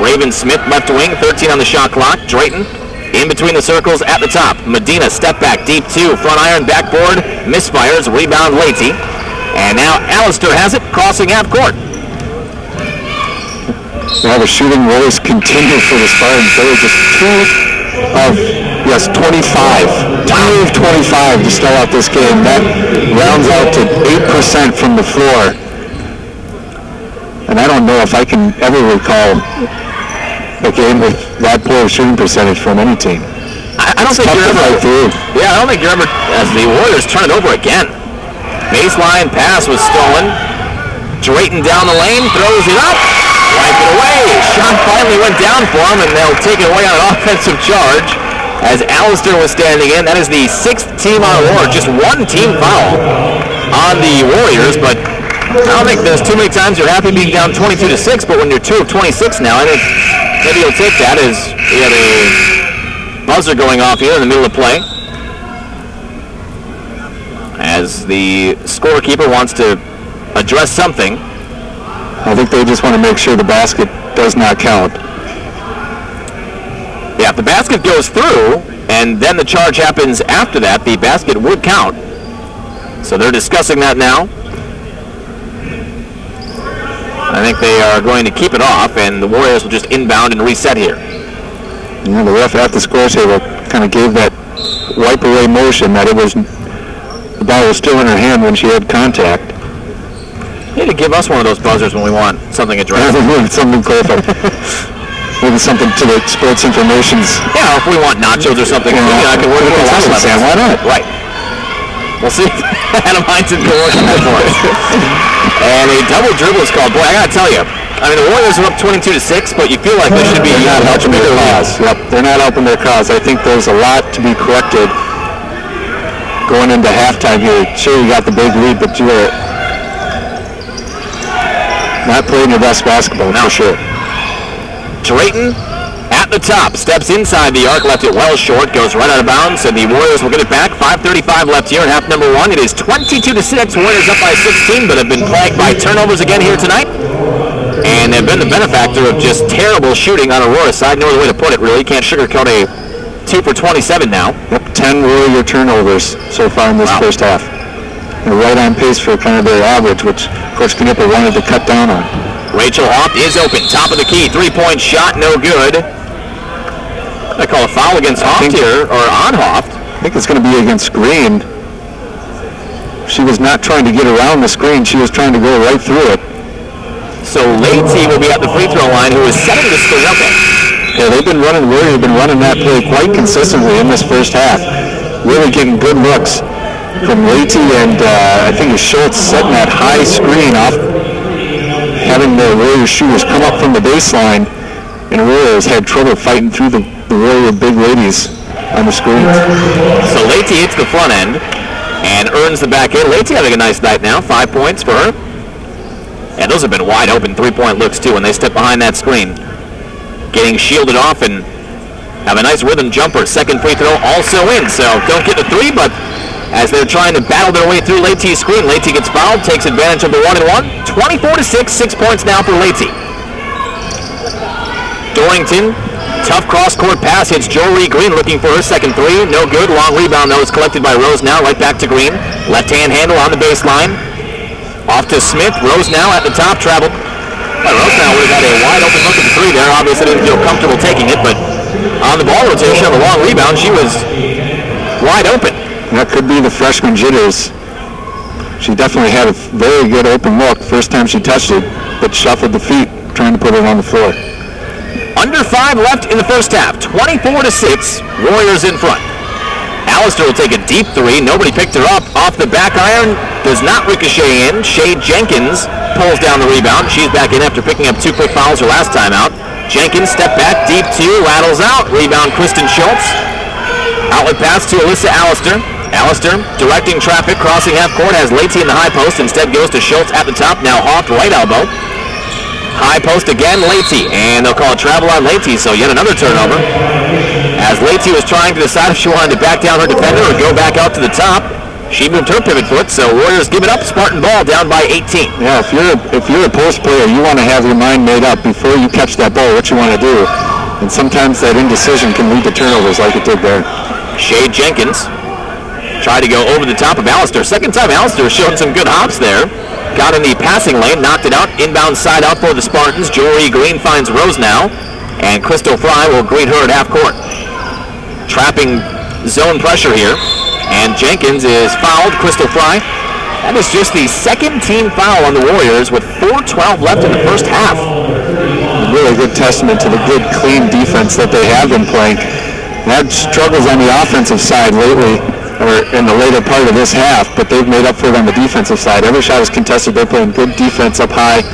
Raven Smith, left wing, 13 on the shot clock. Drayton, in between the circles at the top. Medina, step back, deep 2. Front iron, backboard, misfires, rebound, Leite. And now Allister has it, crossing half court. Well, the shooting woes continue for the Spartans. They were just 25. 2 of 25 to start out this game. That rounds out to 8% from the floor. And I don't know if I can ever recall a game with that poor shooting percentage from any team. I don't think you're ever. Yeah, I don't think you're ever. As the Warriors turn it over again. Baseline pass was stolen. Drayton down the lane, throws it up, wipe it away. Shot finally went down for him, and they'll take it away on an offensive charge. As Allister was standing in, that is the 6th team on Aurora. Just 1 team foul on the Warriors, but I don't think there's too many times you're happy being down 22-6, but when you're 2 of 26 now, I think maybe you'll take that as we have a buzzer going off here in the middle of play. As the scorekeeper wants to address something. I think they just want to make sure the basket does not count. Yeah, if the basket goes through, and then the charge happens after that, the basket would count. So they're discussing that now. I think they are going to keep it off, and the Warriors will just inbound and reset here. Yeah, the ref at the score table kind of gave that wipe away motion that the ball was still in her hand when she had contact. You need to give us one of those buzzers when we want something addressed. Something clarified. Maybe something to the sports information's. Yeah, if we want nachos or something, I can work with the Sam, why not? Right. We'll see. Adam Heinzen can work on that for us. And a double dribble is called. Boy, I gotta tell you, I mean, the Warriors are up 22-6, but you feel like they should be not helping their cause. Yep, they're not helping their cause. I think there's a lot to be corrected going into halftime here. Sure, you got the big lead, but you were not playing your best basketball, for sure. Drayton at the top, steps inside the arc, left it well short, goes right out of bounds, and the Warriors will get it back. 5:35 left here in half number 1. It is 22-6. Warriors up by 16, but have been plagued by turnovers again here tonight. And have been the benefactor of just terrible shooting on Aurora's side. No other way to put it, really. Can't sugarcoat a 2 for 27 now. Yep, 10 Warrior turnovers so far in this first half. They're right on pace for kind of their average, which Coach Knipple wanted to cut down on. Rachel Hoft is open, top of the key, three-point shot, no good. I call a foul against Hoft here, or on Hoft. I think it's going to be against Green. She was not trying to get around the screen, she was trying to go right through it. So Leite will be at the free throw line, who is setting the screen. Okay. Yeah, Warriors have been running that play quite consistently in this first half. Really getting good looks from Leite and I think it's Schultz setting that high screen off, having the Warriors shooters come up from the baseline, and Warriors had trouble fighting through the Warrior big ladies on the screens. So Leite hits the front end and earns the back end. Leite having a nice night now, 5 points for her. And those have been wide open three-point looks too when they step behind that screen. Getting shielded off and have a nice rhythm jumper. Second free throw also in, so don't get the three, but as they're trying to battle their way through Leite's screen, Leite gets fouled, takes advantage of the 1-and-1. 24-6, 6 points now for Leite. Dorrington, tough cross-court pass, hits Jory Green looking for her second three. No good, long rebound though is collected by Rose now, right back to Green. Left-hand handle on the baseline. Off to Smith, Rose now at the top, traveled. Well, Rose now would have had a wide open look at the three there. Obviously didn't feel comfortable taking it, but on the ball rotation of a long rebound, she was wide open. That could be the freshman jitters. She definitely had a very good open look first time she touched it, but shuffled the feet trying to put it on the floor. Under 5 left in the first half, 24-6, Warriors in front. Allister will take a deep three. Nobody picked her up. Off the back iron. Does not ricochet in. Shay Jenkins pulls down the rebound. She's back in after picking up 2 quick fouls her last time out. Jenkins step back. Deep 2. Rattles out. Rebound Kristen Schultz. Outlet pass to Alyssa Allister. Allister directing traffic. Crossing half court. Has Leite in the high post. Instead goes to Schultz at the top. Now Hoft right elbow. High post again, Leite, and they'll call a travel on Leite, so yet another turnover. As Leite was trying to decide if she wanted to back down her defender or go back out to the top, she moved her pivot foot, so Warriors give it up. Spartan ball down by 18. Yeah, if you're a post player, you want to have your mind made up before you catch that ball, what you want to do. And sometimes that indecision can lead to turnovers like it did there. Shay Jenkins tried to go over the top of Allister. Second time Allister showed some good hops there. Got in the passing lane, knocked it out, inbound side out for the Spartans. Jory Green finds Rose now, and Crystal Fry will greet her at half court. Trapping zone pressure here, and Jenkins is fouled. Crystal Fry. That is just the second team foul on the Warriors with 4:12 left in the first half. Really good testament to the good, clean defense that they have been playing. They had struggles on the offensive side lately, or in the later part of this half, but they've made up for it on the defensive side. Every shot is contested. They're playing good defense up high,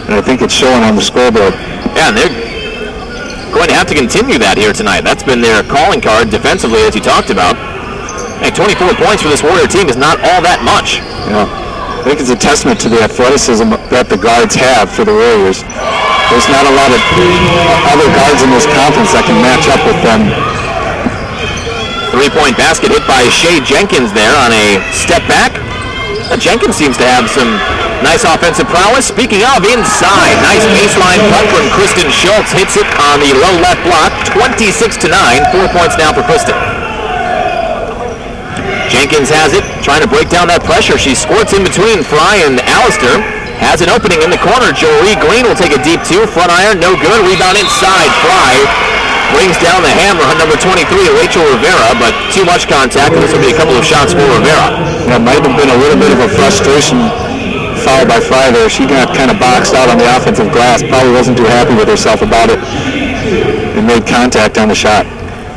and I think it's showing on the scoreboard. Yeah, and they're going to have to continue that here tonight. That's been their calling card defensively, as you talked about. Hey, 24 points for this Warrior team is not all that much. Yeah, I think it's a testament to the athleticism that the guards have for the Warriors. There's not a lot of other guards in this conference that can match up with them. 3-point basket hit by Shay Jenkins there on a step back. Jenkins seems to have some nice offensive prowess. Speaking of, inside, nice baseline cut from Kristen Schultz. Hits it on the low left block, 26-9. 4 points now for Kristen. Jenkins has it, trying to break down that pressure. She squirts in between Fry and Allister. Has an opening in the corner. Jory Green will take a deep 2. Front iron, no good. Rebound inside. Fry brings down the hammer on number 23, Rachel Rivera, but too much contact, and this will be a couple of shots for Rivera. That might have been a little bit of a frustration foul by Fry there. She got kind of boxed out on the offensive glass, probably wasn't too happy with herself about it, and made contact on the shot.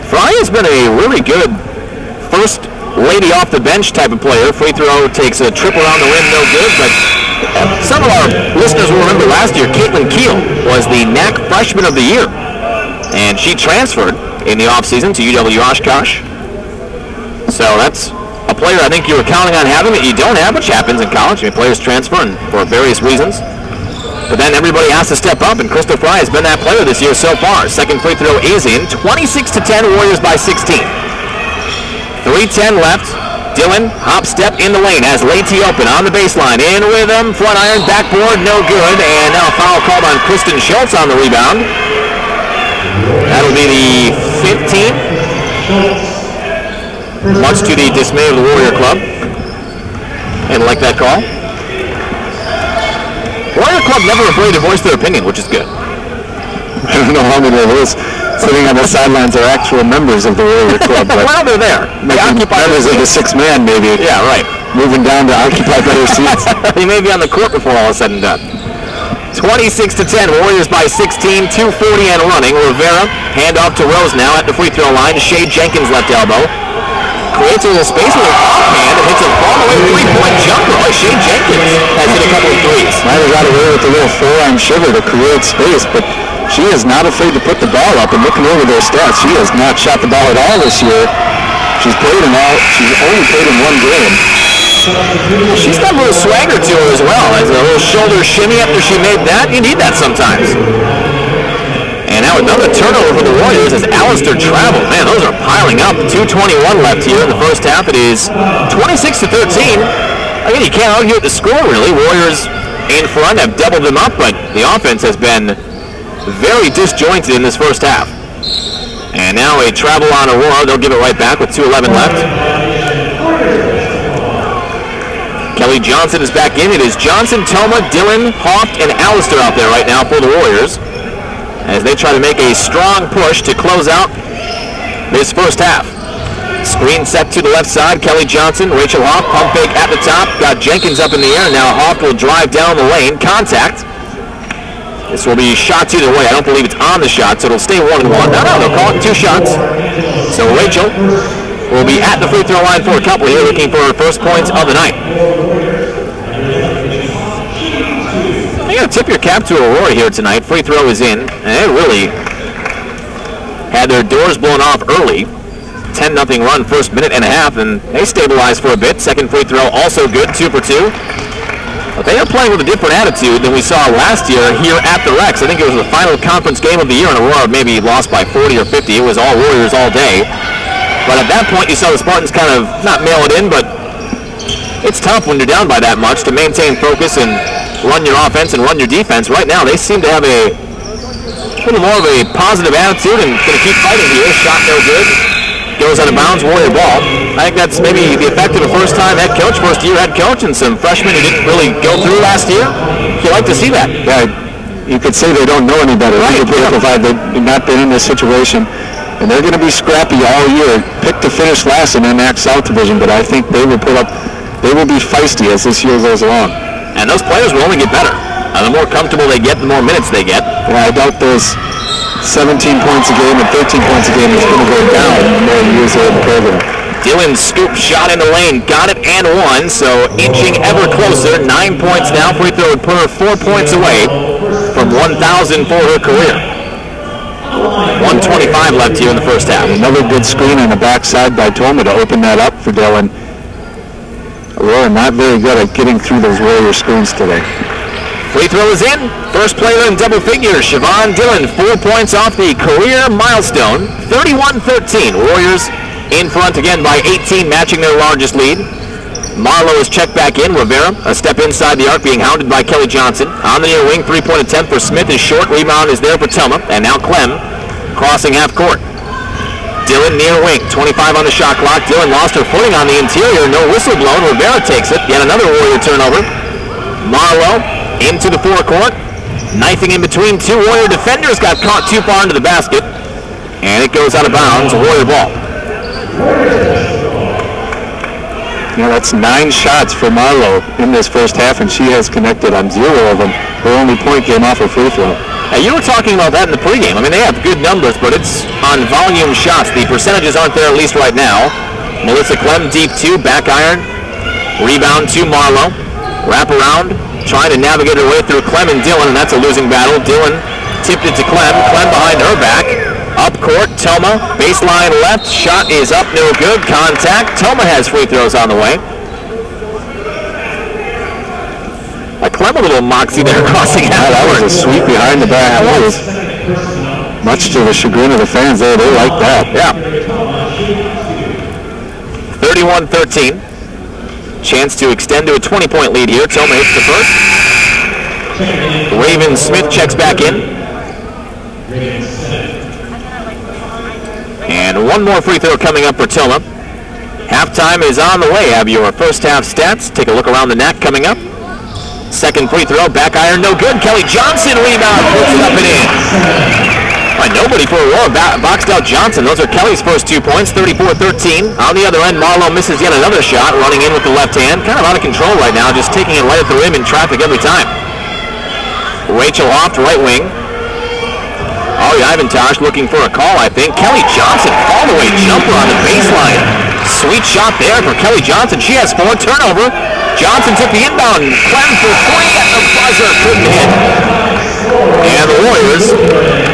Fry has been a really good first lady off the bench type of player. Free throw takes a trip around the rim, no good, but some of our listeners will remember last year, Caitlin Keel was the NAC Freshman of the Year. And she transferred in the offseason to UW Oshkosh. So that's a player I think you were counting on having that you don't have, which happens in college. I mean, players transfer for various reasons. But then everybody has to step up, and Crystal Fry has been that player this year so far. Second free throw is in. 26-10, Warriors by 16. 3:10 left. Dillon, hop step in the lane, has Leite open on the baseline. In rhythm, front iron, backboard, no good. And now a foul called on Kristen Schultz on the rebound. That'll be the 15. Much to the dismay of the Warrior Club. And like that call. Warrior Club never afraid to voice their opinion, which is good. I don't know how many of those sitting on the sidelines are actual members of the Warrior Club. But well, they're there. They occupy members of the 6-man, maybe. Yeah, right. Moving down to occupy better seats. They may be on the court before all is said and done. 26-10, Warriors by 16, 2:40 and running. Rivera, hand off to Rose now at the free throw line. Shea Jenkins left elbow. Creates a little space with her offhand and hits a far-away three-point jumper. Oh, Shea Jenkins has hit a couple of threes. Might have got away with a little forearm shiver to create space, but she is not afraid to put the ball up. And looking over their stats, she has not shot the ball at all this year. She's only played in one game. She's got a little swagger to her as well. As a little shoulder shimmy after she made that. You need that sometimes. And now another turnover for the Warriors as Alistair traveled. Man, those are piling up. 2:21 left here in the first half. It is 26-13. Again, you can't argue with the score, really. Warriors in front have doubled them up, but the offense has been very disjointed in this first half. And now a travel on Aurora. They'll give it right back with 2:11 left. Kelly Johnson is back in. It is Johnson, Toma, Dillon, Hoft, and Alistair out there right now for the Warriors as they try to make a strong push to close out this first half. Screen set to the left side. Kelly Johnson, Rachel Hoft, pump fake at the top. Got Jenkins up in the air. Now Hoft will drive down the lane. Contact. This will be shots either way. I don't believe it's on the shot, so it'll stay 1-1. No, they'll call it 2 shots. So Rachel will be at the free throw line for a couple here, looking for her first points of the night. You gotta tip your cap to Aurora here tonight. Free throw is in, and they really had their doors blown off early. 10-0 run, first minute and a half, and they stabilized for a bit. Second free throw also good, 2 for 2. But they are playing with a different attitude than we saw last year here at the Rex. I think it was the final conference game of the year, and Aurora maybe lost by 40 or 50. It was all Warriors all day. But at that point, you saw the Spartans kind of not mail it in, but it's tough when you're down by that much to maintain focus and run your offense and run your defense. Right now, they seem to have a little more of a positive attitude and going to keep fighting here. Shot no good. Goes out of bounds, Warrior ball. I think that's maybe the effect of a first-time head coach, first-year head coach, and some freshmen who didn't really go through last year. You like to see that. Yeah, you could say they don't know any better. Right, they've not been in this situation. And they're going to be scrappy all year. Pick to finish last in NAC South Division, but I think they will be feisty as this year goes along. And those players will only get better. The more comfortable they get, the more minutes they get. Yeah, I doubt those 17 points a game and 13 points a game is going to go down the more years they're in the program. Dillon's scoop shot in the lane, got it and won, so inching ever closer. 9 points now. Free throw would put her 4 points away from 1,000 for her career. 1:25 left here in the first half. Another good screen on the backside by Toma to open that up for Dillon. Aurora not very good at getting through those Warrior screens today. Free throw is in. First player in double figures, Siobhan Dillon, 4 points off the career milestone. 31-13. Warriors in front again by 18, matching their largest lead. Marlowe is checked back in. Rivera, a step inside the arc, being hounded by Kelly Johnson. On the near wing, three-point attempt for Smith is short. Rebound is there for Thelma. And now Clem crossing half court. Dillon near wing, 25 on the shot clock. Dillon lost her footing on the interior. No whistle blown. Rivera takes it. Yet another Warrior turnover. Marlowe into the forecourt. Knifing in between two Warrior defenders. Got caught too far into the basket. And it goes out of bounds. Warrior ball. Yeah, that's 9 shots for Marlowe in this first half, and she has connected on 0 of them. Her only point came off her free throw. Hey, you were talking about that in the pregame. I mean, they have good numbers, but it's on volume shots. The percentages aren't there, at least right now. Melissa Clem, deep 2, back iron. Rebound to Marlowe. Wrap around, trying to navigate her way through Clem and Dillon, and that's a losing battle. Dillon tipped it to Clem. Clem behind her back. Up court, Thelma, baseline left, shot is up, no good, contact. Thelma has free throws on the way. Clem a little moxie there crossing half. That was a sweep behind the back. That was much to the chagrin of the fans there. They like that. Yeah. 31-13. Chance to extend to a 20-point lead here. Thelma hits the first. Raven Smith checks back in. And one more free throw coming up for Toma. Halftime is on the way. Have your first half stats. Take a look around the net coming up. Second free throw, back iron, no good. Kelly Johnson rebound, puts it up and in. Nobody for Aurora, boxed out Johnson. Those are Kelly's first 2 points, 34-13. On the other end, Marlowe misses yet another shot, running in with the left hand. Kind of out of control right now, just taking it right at the rim in traffic every time. Rachel Hoft, right wing. Ari Ivantosh looking for a call, I think. Kelly Johnson, all-the-way jumper on the baseline. Sweet shot there for Kelly Johnson. She has 4, turnover. Johnson took the inbound, Clem for 3 at the buzzer, couldn't hit. And the Warriors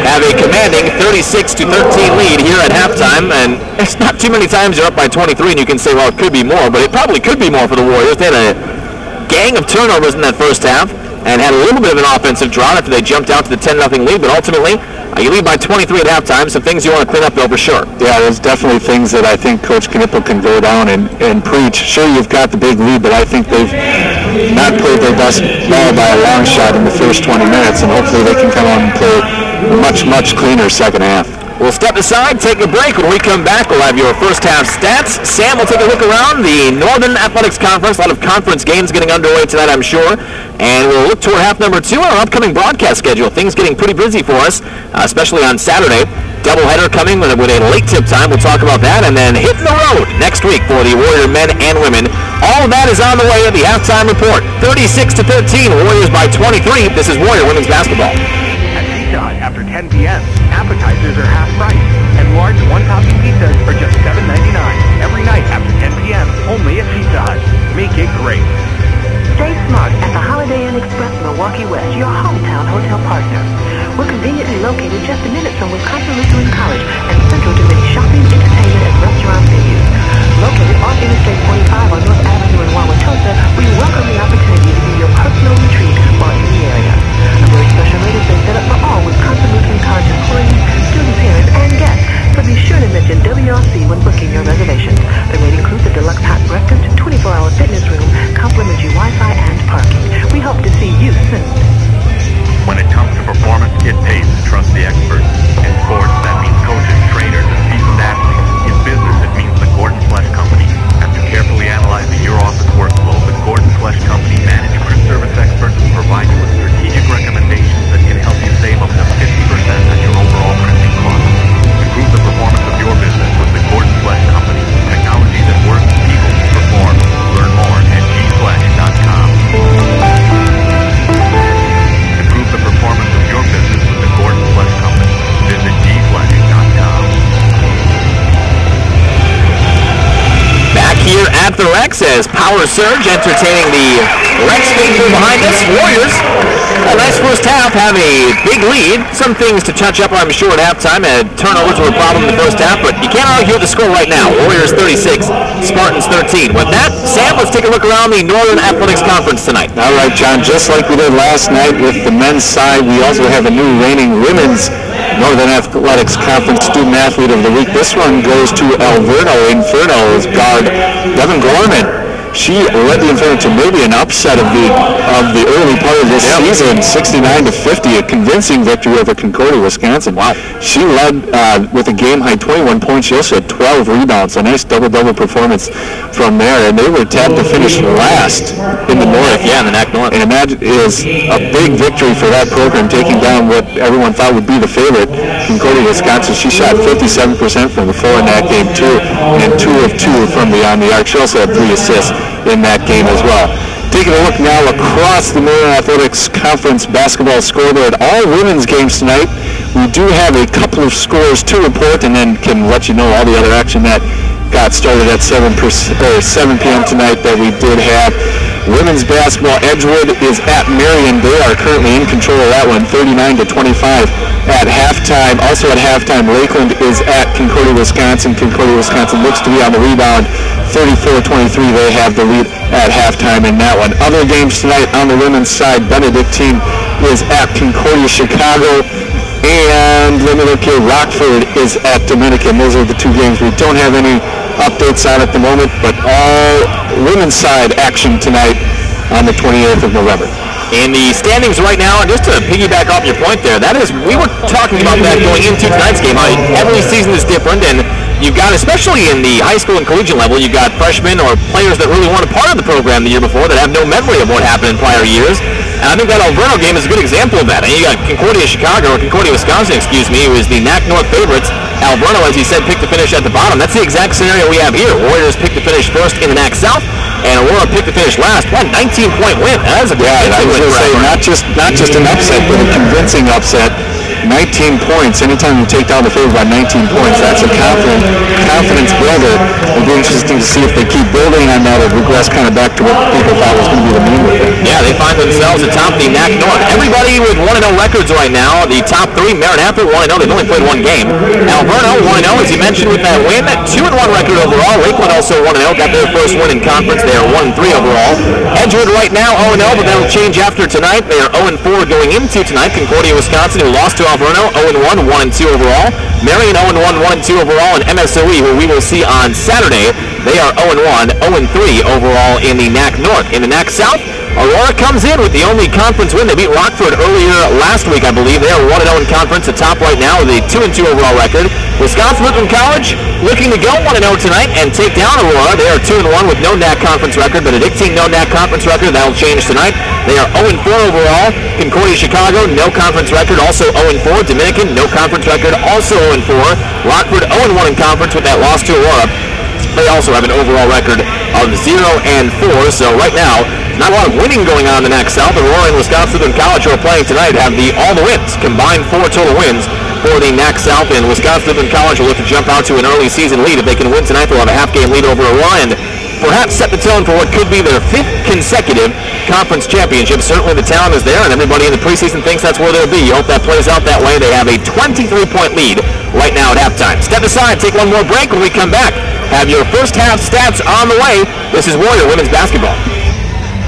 have a commanding 36-13 lead here at halftime, and it's not too many times you're up by 23 and you can say, well, it could be more, but it probably could be more for the Warriors. They had a gang of turnovers in that first half and had a little bit of an offensive drought after they jumped out to the 10-0 lead, but ultimately you lead by 23 at halftime, some things you want to clean up though for sure. Yeah, there's definitely things that I think Coach Knipple can go down and preach. Sure, you've got the big lead, but I think they've not played their best ball by a long shot in the first 20 minutes, and hopefully they can come on and play a much, much cleaner second half. We'll step aside, take a break. When we come back, we'll have your first half stats. Sam will take a look around the Northern Athletics Conference. A lot of conference games getting underway tonight, I'm sure. And we'll look toward half number 2 on our upcoming broadcast schedule. Things getting pretty busy for us, especially on Saturday. Doubleheader coming with a late tip time. We'll talk about that. And then hitting the road next week for the Warrior men and women. All of that is on the way at the halftime report. 36-13, Warriors by 23. This is Warrior women's basketball. At Pizza Hut after 10 p.m., appetizers are half price, and large one-topping pizzas are just $7.99 every night after 10 p.m. only at Pizza Hut. Make it great. Stay smart at the Holiday Inn Express Milwaukee West, your hometown hotel partner. We're conveniently located just a minute from Wisconsin Lutheran College and central to many shopping, entertainment, and restaurant venues. Located on Interstate 45 on North Avenue in Wauwatosa, we welcome the opportunity to be your personal retreat while in the area. A very special rate has been set up for all Wisconsin Lutheran College employees, student parents, and guests, so be sure to mention WLC when booking your reservations. The rate includes a deluxe hot breakfast, 24-hour fitness room, complimentary Wi-Fi, and parking. We hope to see you soon. When it comes to performance, it pays to trust the experts. In sports, that means coaches, trainers, and seasoned athletes. In business, it means the Gordon Flesh Company. After carefully analyzing your office workflow, the Gordon Flesh Company managed print service experts will provide you with strategic recommendations that can help you save up to 50% on your overall printing costs. Improve the performance of your business with the Gordon Flesh Company. Technology that works, people who perform. Learn more at gflesh.com. Improve the performance of your business with the Gordon Flesh Company. Visit gflesh.com. Back here at the Rex as Power Surge entertaining the Rex faithful behind us. Warriors, a nice first half, have a big lead. Some things to touch up, I'm sure, at halftime. Turnovers were a problem in the first half, but you can't argue with the score right now. Warriors 36, Spartans 13. With that, Sam, let's take a look around the Northern Athletics Conference tonight. All right, John, just like we did last night with the men's side, we also have a new reigning women's Northern Athletics Conference Student Athlete of the Week. This one goes to Alverno. Inferno's guard, Devin Gorman. She led the Inferno to maybe an upset of the early part of this season, 69-50, a convincing victory over Concordia, Wisconsin. Wow. She led with a game-high 21 points. She also had 12 rebounds, a nice double-double performance from there, and they were tapped to finish last in the North. Yeah, in the NAC North. And imagine it is a big victory for that program, taking down what everyone thought would be the favorite, Concordia, Wisconsin. She shot 57% from the floor in that game, too, and 2 of 2 from beyond the arc. She also had 3 assists in that game as well. Taking a look now across the Northern Athletics Conference basketball scoreboard. All women's games tonight. We do have a couple of scores to report, and then can let you know all the other action that got started at 7 p.m. tonight that we did have. Women's basketball, Edgewood is at Marion. They are currently in control of that one, 39-25 at halftime. Also at halftime, Lakeland is at Concordia, Wisconsin. Concordia, Wisconsin looks to be on the rebound, 34-23. They have the lead at halftime in that one. Other games tonight on the women's side, Benedictine is at Concordia, Chicago. And let me look here, Rockford is at Dominican. Those are the 2 games we don't have any updates on at the moment, but all women's side action tonight on the 28th of November. In the standings right now, and just to piggyback off your point there, that is, we were talking about that going into tonight's game. Every season is different, and you've got, especially in the high school and collegiate level, you've got freshmen or players that really weren't a part of the program the year before that have no memory of what happened in prior years. And I think that Alverno game is a good example of that. And you got Concordia, Wisconsin, who is the NAC North favorites. Alverno, as he said, picked to finish at the bottom. That's the exact scenario we have here. Warriors picked to finish first in the NAC South, and Aurora picked to finish last. What, 19-point win? That is a good win. I was going to say, not just an upset, but a convincing upset. 19 points. Anytime you take down the favorite by 19 points, that's a confidence builder. It'll be interesting to see if they keep building on that or regress kind of back to what people thought was going to be the mean with it. Yeah, they find themselves atop the NAC North. Everybody with 1-0 records right now. The top three, Marin-Apple 1-0. They've only played one game. Alverno 1-0, as you mentioned, with that win. 2-1 record overall. Lakeland also 1-0. Got their first win in conference. They are 1-3 overall. Edgewood right now 0-0, but that'll change after tonight. They are 0-4 going into tonight. Concordia, Wisconsin, who lost to Alverno, 0-1, 1-2 overall. Marion 0-1, 1-2 overall, and MSOE, who we will see on Saturday, they are 0-1, 0-3 overall in the NAC North. In the NAC South, Aurora comes in with the only conference win. They beat Rockford earlier last week, I believe. They are 1-0 in conference, atop right now with a 2-2 overall record. Wisconsin-Lutheran College looking to go 1-0 tonight and take down Aurora. They are 2-1 with no NAC conference record. Benedictine, no NAC conference record. That will change tonight. They are 0-4 overall. Concordia, Chicago, no conference record, also 0-4. Dominican, no conference record, also 0-4. Rockford, 0-1 in conference with that loss to Aurora. They also have an overall record of 0-4. So right now, not a lot of winning going on in the NAC South. Aurora and Wisconsin-Lutheran College, who are playing tonight, have all the wins. Combined 4 total wins for the NAC South, and Wisconsin-Lutheran College will look to jump out to an early season lead. If they can win tonight, they'll have a half-game lead over Aurora and perhaps set the tone for what could be their 5th consecutive conference championship. Certainly the talent is there, and everybody in the preseason thinks that's where they'll be. You hope that plays out that way. They have a 23-point lead right now at halftime. Step aside, take one more break. When we come back, have your first half stats on the way. This is Warrior Women's Basketball.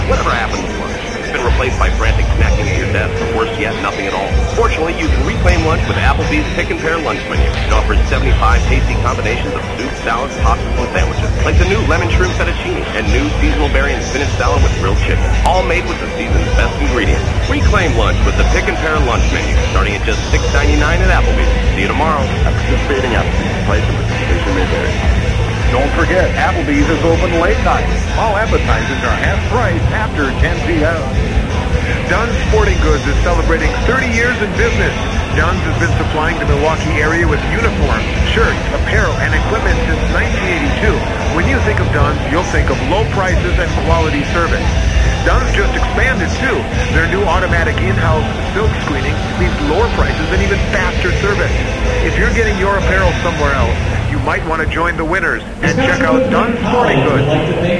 Whatever happened to lunch? It's been replaced by frantic snacking at your desk. Worse yet, nothing at all. Fortunately, you can reclaim lunch with Applebee's Pick and Pair lunch menu. It offers 75 tasty combinations of soup, salads, pastas, and sandwiches, like the new lemon shrimp fettuccine and new seasonal berry and spinach salad with grilled chicken, all made with the season's best ingredients. Reclaim lunch with the Pick and Pair lunch menu, starting at just $6.99 at Applebee's. See you tomorrow. At participating Applebee's, price and participation may vary. Don't forget, Applebee's is open late night. All appetizers are half price after 10 p.m. Dunn's Sporting Goods is celebrating 30 years in business. Dunn's has been supplying the Milwaukee area with uniforms, shirts, apparel, and equipment since 1982. When you think of Dunn's, you'll think of low prices and quality service. Dunn's just expanded, too. Their new automatic in-house silk screening means lower prices and even faster service. If you're getting your apparel somewhere else, you might want to join the winners and check out Dunn's Sporting Goods.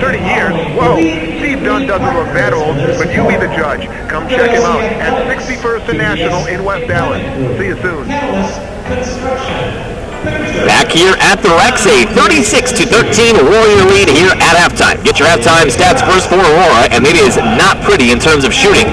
30 years? Whoa! Steve Dunn doesn't look that old, but you be the judge. Come check him out at 61st and National in West Dallas. See you soon. Back here at the Rex, a 36-13 Warrior lead here at halftime. Get your halftime stats first for Aurora, and it is not pretty in terms of shooting.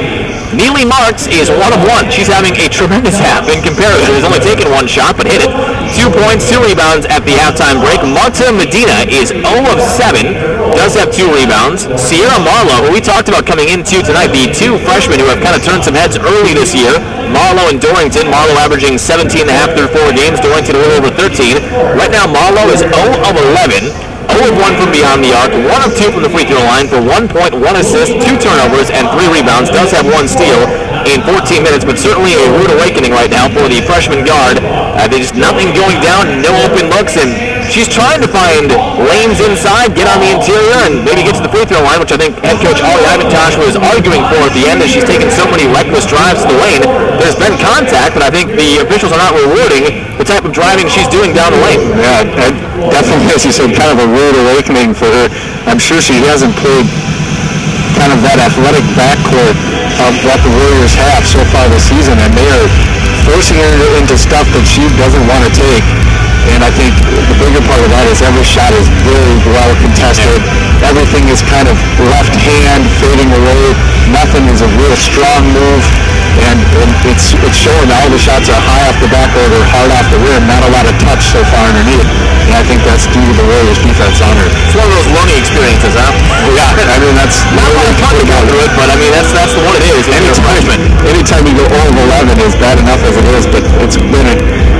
Neely Marks is 1 of 1. She's having a tremendous half in comparison. She's only taken 1 shot, but hit it. 2 points, 2 rebounds at the halftime break. Marta Medina is 0 of 7, does have 2 rebounds. Sierra Marlowe, who we talked about coming into tonight, the 2 freshmen who have kind of turned some heads early this year. Marlowe and Dorrington. Marlowe averaging 17.5 through 4 games. Dorrington a little over 13. Right now, Marlowe is 0 of 11. 0 of 1 from beyond the arc, 1 of 2 from the free throw line for 1 point, 1 assist, 2 turnovers, and 3 rebounds. Does have 1 steal in 14 minutes, but certainly a rude awakening right now for the freshman guard. There's just nothing going down, no open looks, and she's trying to find lanes inside, get on the interior, and maybe get to the free throw line, which I think head coach Ali Ivantosh was arguing for at the end as she's taken so many reckless drives to the lane. There's been contact, but I think the officials are not rewarding the type of driving she's doing down the lane. Yeah, definitely, as you said, kind of a rude awakening for her. I'm sure she hasn't played kind of that athletic backcourt of what the Warriors have so far this season, and they are forcing her into stuff that she doesn't want to take. And I think the bigger part of that is every shot is very well contested. Everything is kind of left hand, fading away. Nothing is a real strong move. And it's showing that all the shots are high off the backboard or hard off the rim. Not a lot of touch so far underneath. And I think that's due to the Warriors' defense on her. It's one of those learning experiences, huh? Yeah, I mean, that's not a lot of time to go through it, but I mean, that's what it is. Anytime you go 0 of 11 is bad enough as it is, but it's been,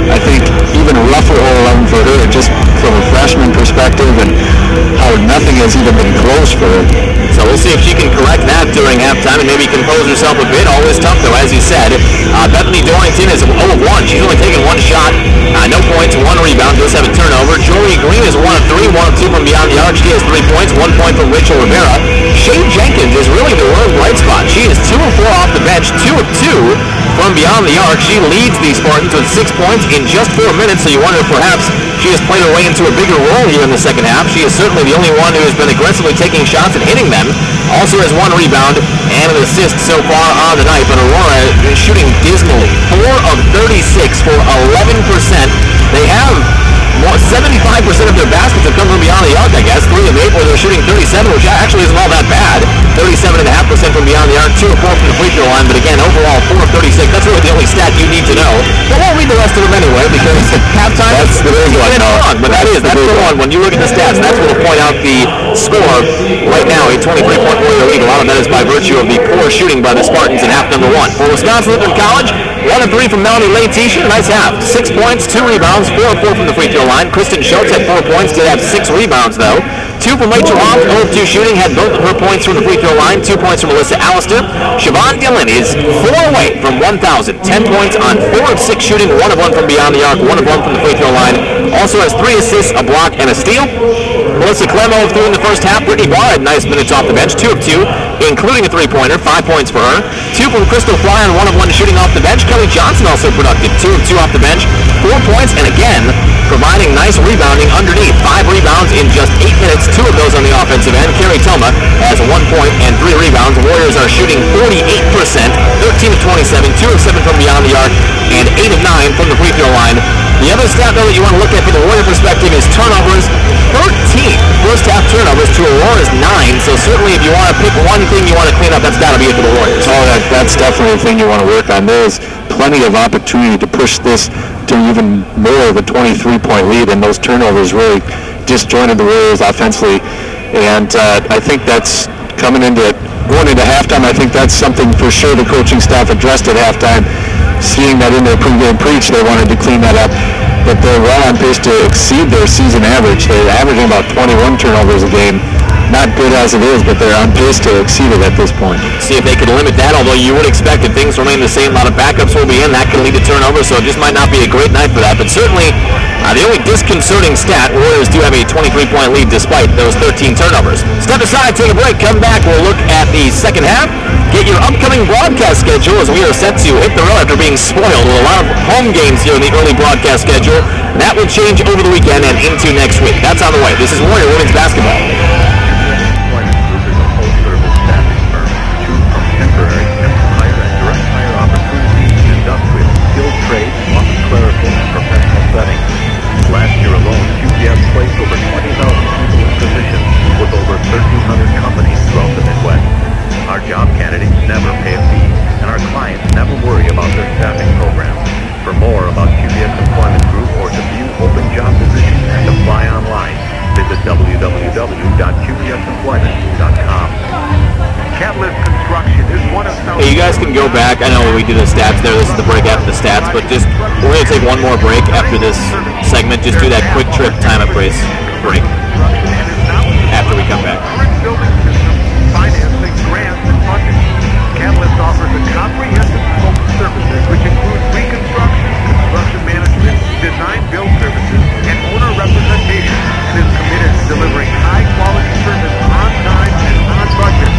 I think, even rougher 0 of 11 for her just from a nothing has even been close for her. So we'll see if she can correct that during halftime and maybe compose herself a bit. Always tough, though, as you said. Bethany Dorrington is 0 of 1. She's only taken one shot, no points, 1 rebound, does have a turnover. Jory Green is 1 of 3, 1 of 2 from beyond the arc. She has 3 points, 1 point from Rachel Rivera. Shane Jenkins is really the lone bright spot. She is 2 of 4 off the bench, 2 of 2 from beyond the arc. She leads the Spartans with 6 points in just 4 minutes, so you wonder if perhaps she has played her way into a bigger role here in the second half. She is certainly the only one who has been aggressively taking shots and hitting them. Also has 1 rebound and an assist so far on the night, but Aurora is shooting dismally. 4 of 36 for 11%. They have 75% of their baskets have come from beyond the arc, I guess. 3 of 8 where they're shooting 37, which actually isn't all that bad. 37.5% from beyond the arc, 2 of 4 from the free throw line, but again, overall, 4 of 36. That's really the only stat you need to know. But we'll read the rest of them anyway, because halftime, that's the big one, wrong, but that's the one. When you look at the stats, that's what will point out the score. Right now, a 23-point Warrior lead. A lot of that is by virtue of the poor shooting by the Spartans in half number 1. For Wisconsin Lutheran College, 1 of 3 from Melanie Leite. Nice half. 6 points, 2 rebounds, 4 of 4 from the free throw line. Kristen Schultz had 4 points, did have 6 rebounds, though. 2 from Rachel Hoff, 0 of 2 shooting, had both of her points from the free throw line. 2 points from Melissa Allister. Siobhan Dillon is 4 away from 1,000. 10 points on 4 of 6 shooting, 1 of 1 from beyond the arc, 1 of 1 from the free throw line. Also has 3 assists, a block, and a steal. Melissa Clemo of 3 in the first half. Brittany Barr had nice minutes off the bench, 2 of 2, including a 3-pointer, 5 points for her. 2 from Crystal Fry on 1 of 1 shooting off the bench. Kelly Johnson also productive, 2 of 2 off the bench, 4 points, and again, providing nice rebounding underneath. 5 rebounds in just 8 minutes, 2 of those on the offensive end. Carrie Toma has 1 point and 3 rebounds. Warriors are shooting 48%, 13 of 27, 2 of 7 from beyond the arc, and 8 of 9 from the free throw line. The other stat, though, that you want to look at from the Warrior perspective is turnovers. 13 first half turnovers to Aurora's 9, so certainly if you want to pick one thing you want to clean up, that's got to be it for the Warriors. Oh, that's definitely the thing you want to work on. There's plenty of opportunity to push this to even more of a 23-point lead, and those turnovers really disjointed the Warriors offensively. And I think that's going into halftime. I think that's something for sure the coaching staff addressed at halftime. Seeing that in their pregame preach, they wanted to clean that up. But they're well on pace to exceed their season average. They're averaging about 21 turnovers a game. Not good as it is, but they're on pace to exceed it at this point. See if they can limit that, although you would expect if things remain the same, a lot of backups will be in. That can lead to turnovers, so it just might not be a great night for that. But certainly, the only disconcerting stat, Warriors do have a 23-point lead despite those 13 turnovers. Step aside, take a break, come back, we'll look at the second half. Get your upcoming broadcast schedule as we are set to hit the road after being spoiled with a lot of home games here in the early broadcast schedule. That will change over the weekend and into next week. That's on the way. This is Warrior Women's Basketball. Temporary, hire and direct hire opportunities in industrial, skilled trades, office clerical, and professional settings. Last year alone, QPS placed over 20,000 people in positions with over 1,300 companies throughout the Midwest. Our job candidates never pay a fee, and our clients never worry about their staffing program. For more about QPS Employment Group or to view open job positions and apply online, visit www.qpsemployment.com. Catalyst Construction is one of South. Hey, you guys can go back. I know we do the stats there. This is the break after the stats, but just we're going to take one more break after this segment. Just do that quick trip time of race break after we come back. Building systems, financing, grants, and funding. Catalyst offers a comprehensive scope of services which includes reconstruction, construction management, design build services, and owner representation, and is committed to delivering high-quality service on time and on budget.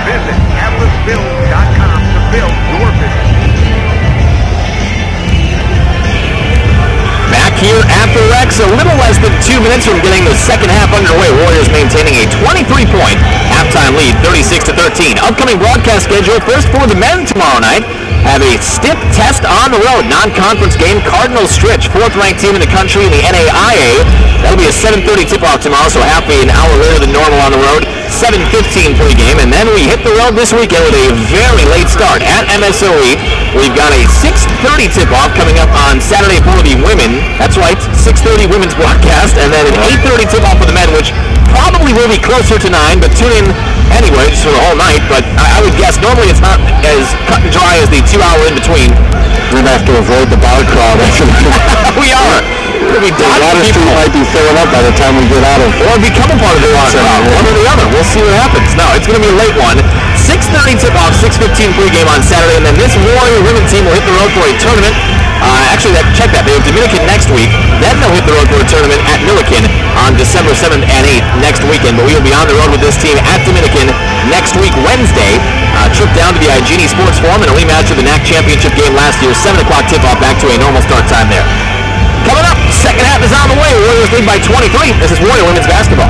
Visit catalystbuild.com to build your business. Back here at the Rex, a little less than 2 minutes from getting the second half underway. Warriors maintaining a 23-point halftime lead, 36-13. Upcoming broadcast schedule, first for the men tomorrow night. Have a stiff test on the road. Non-conference game, Cardinals Stritch, 4th-ranked team in the country in the NAIA. That'll be a 7:30 tip-off tomorrow, so half an hour later than normal on the road. 7:15 pregame, and then we hit the road this weekend with a very late start at MSOE. We've got a 6:30 tip-off coming up on Saturday for the women. That's right, 6:30 women's broadcast, and then an 8:30 tip-off for the men, which probably will be closer to 9, but tune in anyway just for the whole night. But I would guess normally it's not as cut and dry as the 2 hour in between. We're going to have to avoid the bar crowd. We are. going to be dodging Water people. Street might be filling up by the time we get out of Or become a part of the rock crowd. One or the other. We'll see what happens. No, it's going to be a late one. 6:30 tip-off, 6:15 pregame on Saturday, and then this Warrior women team will hit the road for a tournament. Check that. They have Dominican next week. Then they'll hit the road for a tournament at Milliken on December 7th and 8th next weekend. But we will be on the road with this team at Dominican next week, Wednesday. Trip down to the Igini Sports Forum and a rematch of the NAC Championship game last year. 7 o'clock tip-off, back to a normal start time there. Coming up, second half is on the way. Warriors lead by 23. This is Warrior Women's Basketball.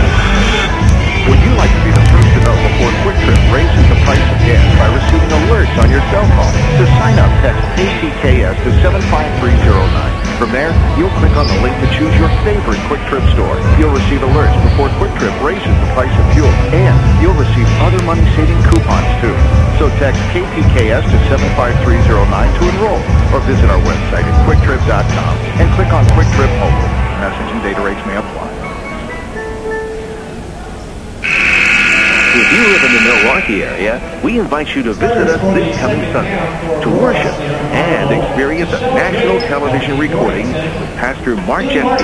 Would you like to be the first to know before Quick Trip raises the price of gas by receiving alerts on your cell phone? To sign up, text KCKS to 75309. From there, you'll click on the link to choose your favorite Quick Trip store. You'll receive alerts before Quick Trip raises the price of fuel, and you'll receive other money-saving coupons too. So text KTKS to 75309 to enroll, or visit our website at quicktrip.com and click on Quick Trip Mobile. Message and data rates may apply. If you live in the Milwaukee area, we invite you to visit us this coming Sunday to worship and experience a national television recording with Pastor Mark Jeffy.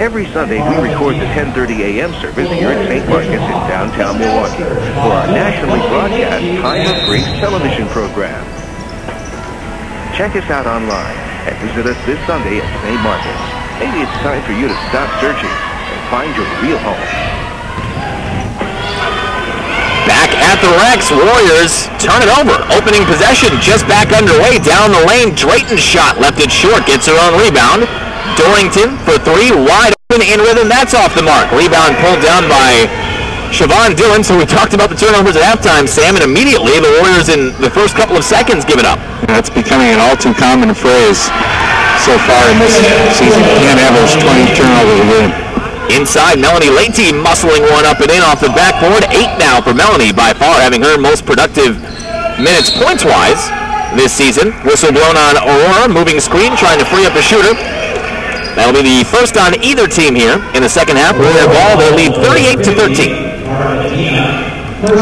Every Sunday, we record the 10:30 a.m. service here at St. Marcus in downtown Milwaukee for our nationally broadcast Time of Grace television program. Check us out online and visit us this Sunday at St. Marcus. Maybe it's time for you to stop searching and find your real home. Back at the Rex, Warriors turn it over. Opening possession just back underway. Down the lane, Drayton's shot left it short. Gets her own rebound. Dorrington for three, wide open in rhythm. That's off the mark. Rebound pulled down by Siobhan Dillon. So we talked about the turnovers at halftime, Sam, and immediately the Warriors in the first couple of seconds give it up. That's becoming an all too common phrase so far in this season. You can't average 20 turnovers a game. Inside, Melanie Leite muscling one up and in off the backboard. 8 now for Melanie, by far having her most productive minutes points-wise this season. Whistle blown on Aurora, moving screen, trying to free up a shooter. That'll be the first on either team here in the second half. Warrior ball, they lead 38-13.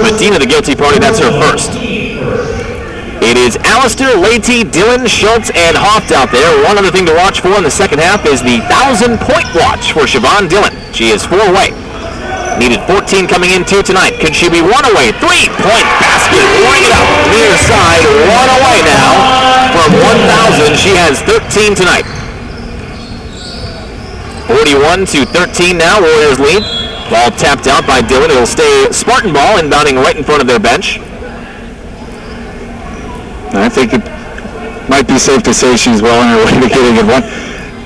Medina, the guilty party, that's her first. It is Allister, Leite, Dillon, Schultz, and Hoft out there. One other thing to watch for in the second half is the 1,000-point watch for Siobhan Dillon. She is 4 away. Needed 14 coming in two tonight. Could she be 1 away? 3-point basket. Ring it up. Near side, 1 away now from 1,000. She has 13 tonight. 41-13 now. Warriors lead. Ball tapped out by Dillon. It'll stay Spartan ball, inbounding right in front of their bench. I think it might be safe to say she's well on her way to getting it.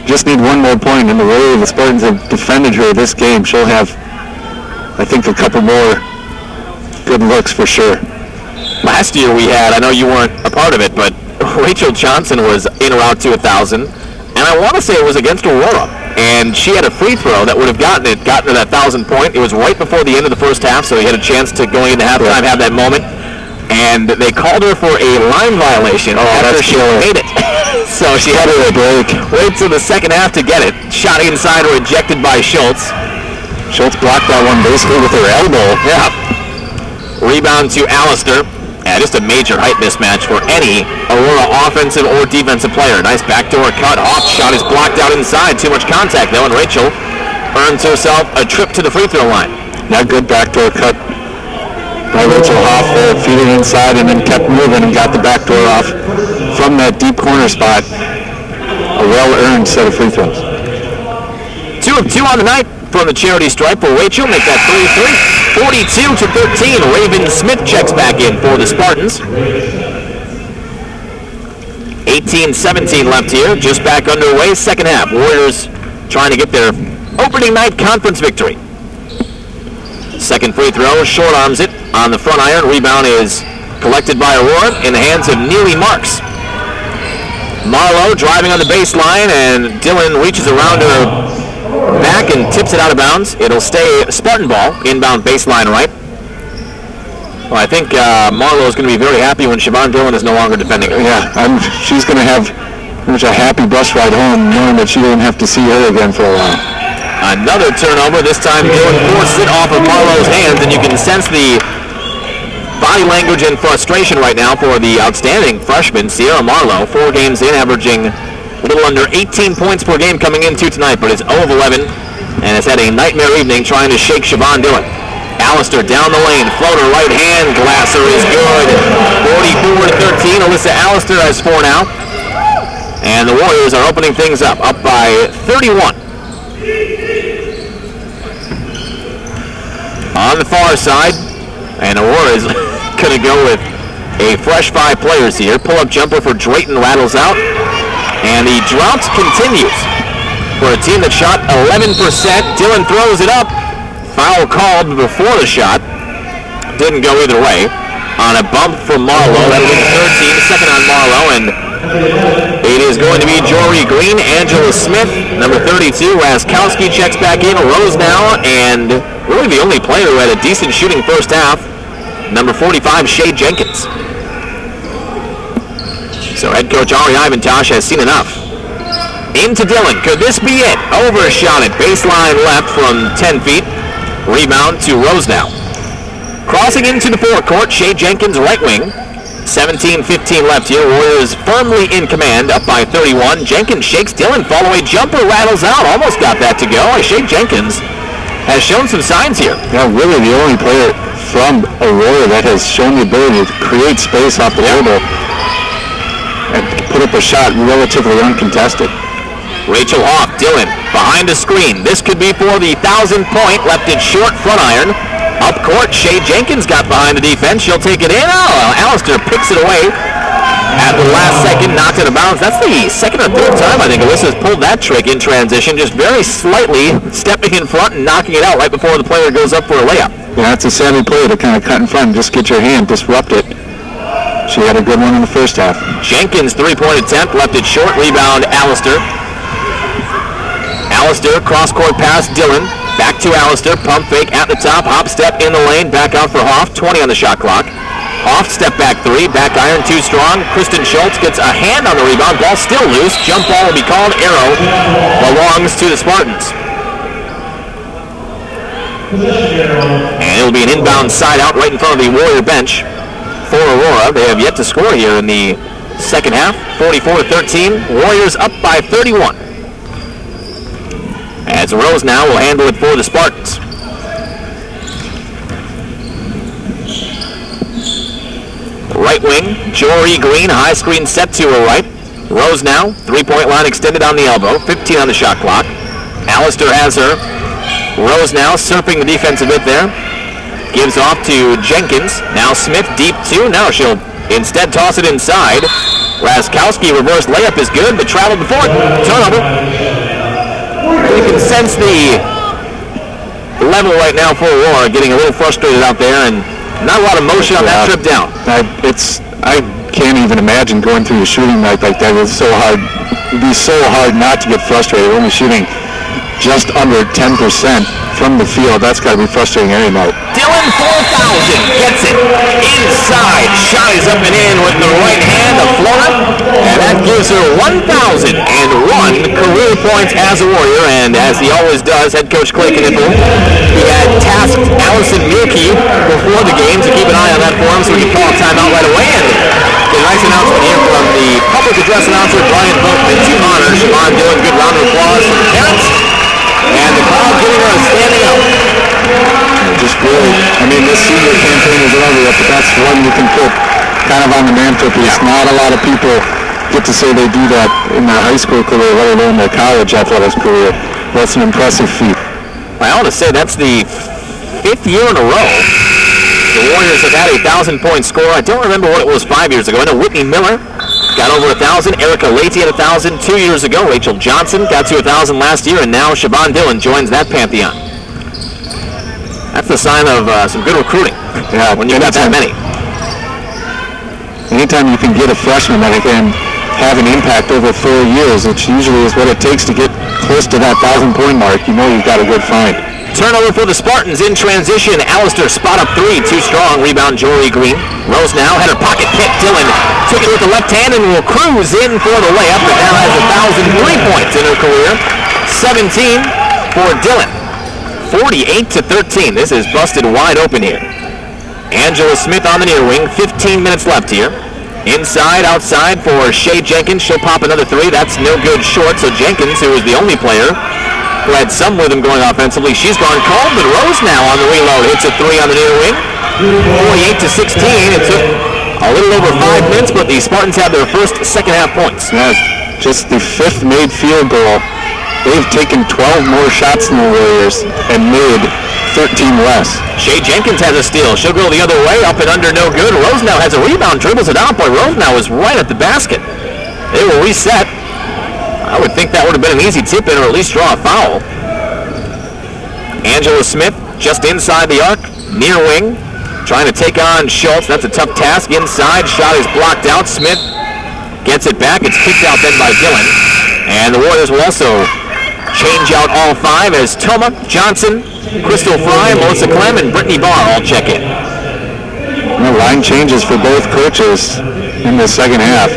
Just need one more point, and the way the Spartans have defended her this game, she'll have, I think, a couple more good looks for sure. Last year we had, I know you weren't a part of it, but Rachel Johnson was en route to 1,000, and I want to say it was against Aurora, and she had a free throw that would have gotten her that 1,000 point. It was right before the end of the first half, so he had a chance to, going into halftime, have that moment. And they called her for a line violation after she made it. So she had to wait till the second half to get it. Shot inside, rejected by Schultz. Schultz blocked that one basically with her elbow. Yeah. Rebound to Allister. Just a major height mismatch for any Aurora offensive or defensive player. Nice backdoor cut. Off shot is blocked out inside. Too much contact though, and Rachel earns herself a trip to the free throw line. That good backdoor cut by Rachel Hoff there, feed it inside and then kept moving and got the backdoor off from that deep corner spot. A well-earned set of free throws. 2 of 2 on the night from the charity stripe for Rachel. Make that 3-3. 42-13. Raven Smith checks back in for the Spartans. 18-17 left here. Just back underway. Second half. Warriors trying to get their opening night conference victory. Second free throw, short arms it on the front iron. Rebound is collected by Aurora in the hands of Neely Marks. Marlowe driving on the baseline, and Dillon reaches around her back and tips it out of bounds. It'll stay Spartan ball, inbound baseline right. Well, I think Marlowe is going to be very happy when Siobhan Dillon is no longer defending her. Yeah, she's going to have a happy bus ride home knowing that she didn't have to see her again for a while. Another turnover. This time Dillon forces it off of Marlowe's hands, and you can sense the body language and frustration right now for the outstanding freshman, Sierra Marlowe. 4 games in, averaging A little under 18 points per game coming into tonight, but is 0 of 11 and has had a nightmare evening trying to shake Siobhan Dillon. Allister down the lane, floater right hand, Glasser is good. 44-13, Alyssa Allister has 4 now. And the Warriors are opening things up by 31. On the far side, and Aurora is going to go with a fresh 5 players here. Pull-up jumper for Drayton rattles out. And the drought continues for a team that shot 11%. Dillon throws it up. Foul called before the shot. Didn't go either way. On a bump from Marlowe. That'll be the third team. Second on Marlowe. And it is going to be Jory Green, Angela Smith, number 32. Raskowski checks back in. Rose now. And really the only player who had a decent shooting first half, number 45, Shay Jenkins. So head coach Ari Ivantosh has seen enough. Into Dillon. Could this be it? Overshot it. Baseline left from 10 feet. Rebound to Rose now. Crossing into the forecourt, Shay Jenkins, right wing. 17-15 left here. Warriors firmly in command, up by 31. Jenkins shakes Dillon. Fall-away jumper rattles out. Almost got that to go. Shay Jenkins has shown some signs here. Yeah, really the only player from Aurora that has shown the ability to create space off the elbow and put up a shot relatively uncontested. Rachel Hoff, Dillon, behind the screen. This could be for the 1,000-point. Left it short, front iron. Up court, Shay Jenkins got behind the defense. She'll take it in. Oh, Allister picks it away at the last second, knocked it out of bounds. That's the second or third time I think Alyssa's pulled that trick in transition, just very slightly stepping in front and knocking it out right before the player goes up for a layup. Yeah, that's a savvy play to kind of cut in front and just get your hand, disrupt it. She had a good one in the first half. Jenkins' three-point attempt, left it short. Rebound, Allister. Allister, cross-court pass, Dillon. Back to Allister, pump fake at the top, hop step in the lane, back out for Hoff, 20 on the shot clock. Hoff, step back 3, back iron, too strong. Kristen Schultz gets a hand on the rebound, ball still loose, jump ball will be called, arrow belongs to the Spartans. And it'll be an inbound side out right in front of the Warrior bench for Aurora. They have yet to score here in the second half, 44-13. Warriors up by 31. As Rose now will handle it for the Spartans. Right wing, Jory Green, high screen set to her right. Rose now, three-point line extended on the elbow, 15 on the shot clock. Allister has her. Rose now surfing the defense a bit there. Gives off to Jenkins. Now Smith deep 2. Now she'll instead toss it inside. Raskowski reverse layup is good, but traveled before it. Turnover. You can sense the level right now for Aurora, getting a little frustrated out there, and not a lot of motion on that trip down. I can't even imagine going through a shooting night like that. It's so hard. It'd be so hard not to get frustrated. Only shooting just under 10% from the field. That's got to be frustrating any night. Dillon 4,000 gets it inside. Shot is up and in with the right hand of Flora, and that gives her 1,001 career points as a Warrior. And as he always does, head coach Clay Kniffel, he had tasked Allison Mielke before the game to keep an eye on that for him so he could call a timeout right away. And a nice announcement here from the public address announcer Brian Boatman to honor Siobhan Dillon. Good round of applause from the parents. And the crowd giving her a standing up. Just really, I mean, this senior campaign is over yet, but that's one you can put kind of on the mantelpiece. Yeah. Not a lot of people get to say they do that in their high school career, let alone their college athletics career. That's an impressive feat. I want to say that's the 5th year in a row the Warriors have had a 1,000-point score. I don't remember what it was 5 years ago. I know Whitney Miller got over 1,000. Erica Leite had 1,000 2 years ago. Rachel Johnson got to 1,000 last year, and now Siobhan Dillon joins that pantheon. That's the sign of some good recruiting. Yeah, when you got that many. Anytime you can get a freshman that can have an impact over 4 years, which usually is what it takes to get close to that 1,000-point mark, you know you've got a good find. Turnover for the Spartans in transition. Allister spot up 3, too strong. Rebound Jory Green. Rose now had her pocket pick. Dillon took it with the left hand and will cruise in for the layup, but now has 1,003 points in her career. 17 for Dillon. 48-13. This is busted wide open here. Angela Smith on the near wing. 15 minutes left here. Inside, outside for Shea Jenkins. She'll pop another three. That's no good short. So Jenkins, who was the only player who had some rhythm going offensively, she's gone cold. But Rose now on the reload hits a three on the near wing. 48-16. It took a little over 5 minutes, but the Spartans had their first second half points. Yeah, just the 5th made field goal. They've taken 12 more shots than the Warriors and made 13 less. Shea Jenkins has a steal. She'll go the other way, up and under, no good. Rose now has a rebound, dribbles it out, but Rose now is right at the basket. They will reset. I would think that would have been an easy tip-in or at least draw a foul. Angela Smith just inside the arc, near wing, trying to take on Schultz. That's a tough task. Inside, shot is blocked out. Smith gets it back. It's kicked out then by Dillon. And the Warriors will also change out all 5 as Toma, Johnson, Crystal Fry, Melissa Clem, and Brittany Barr all check in. Line changes for both coaches in the second half.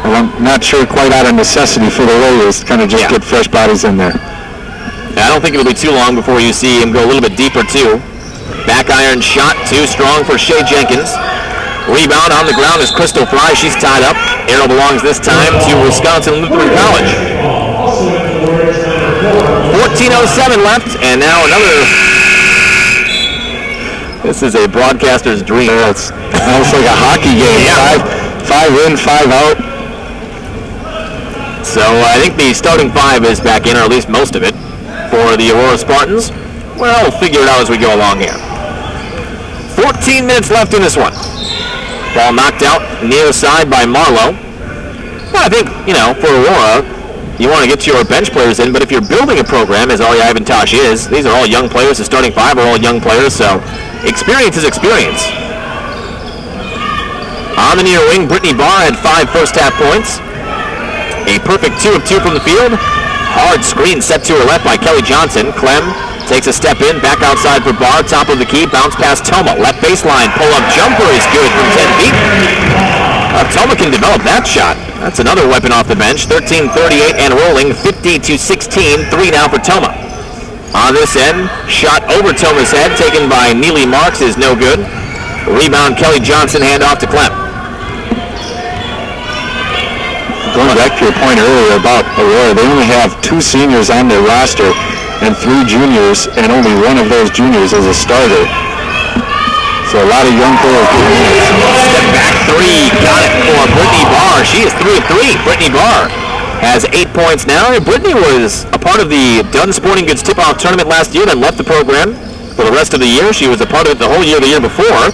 I'm not sure quite out of necessity for the Warriors to kind of just get fresh bodies in there. I don't think it'll be too long before you see him go a little bit deeper too. Back iron shot, too strong for Shea Jenkins. Rebound on the ground is Crystal Fry. She's tied up. Arrow belongs this time to Wisconsin Lutheran College. 14:07 left, and now another. This is a broadcaster's dream. It's almost like a hockey game. Yeah. Five in, 5 out. So I think the starting 5 is back in, or at least most of it, for the Aurora Spartans. Well, we'll figure it out as we go along here. 14 minutes left in this one. Ball knocked out near side by Marlowe. Well, I think, for Aurora, you want to get your bench players in, but if you're building a program, as Ari Ivantosh is, these are all young players. The starting 5 are all young players, so experience is experience. On the near wing, Brittany Barr had 5 first-half points. A perfect 2 of 2 from the field. Hard screen set to her left by Kelly Johnson. Clem takes a step in, back outside for Barr, top of the key, bounce past Toma. Left baseline, pull-up jumper is good from 10 feet. Toma can develop that shot. That's another weapon off the bench. 13:38 and rolling, 50-16. 3 now for Toma. On this end, shot over Toma's head, taken by Neely Marks, is no good. Rebound, Kelly Johnson, handoff to Clem. Going back to your point earlier about Aurora, they only have 2 seniors on their roster and 3 juniors, and only one of those juniors is a starter. So a lot of young players getting minutes. Step back 3, got it for Brittany Barr. She is 3 of 3. Brittany Barr has 8 points now. Brittany was a part of the Dunn Sporting Goods tip-off tournament last year, then left the program for the rest of the year. She was a part of it the whole year the year before,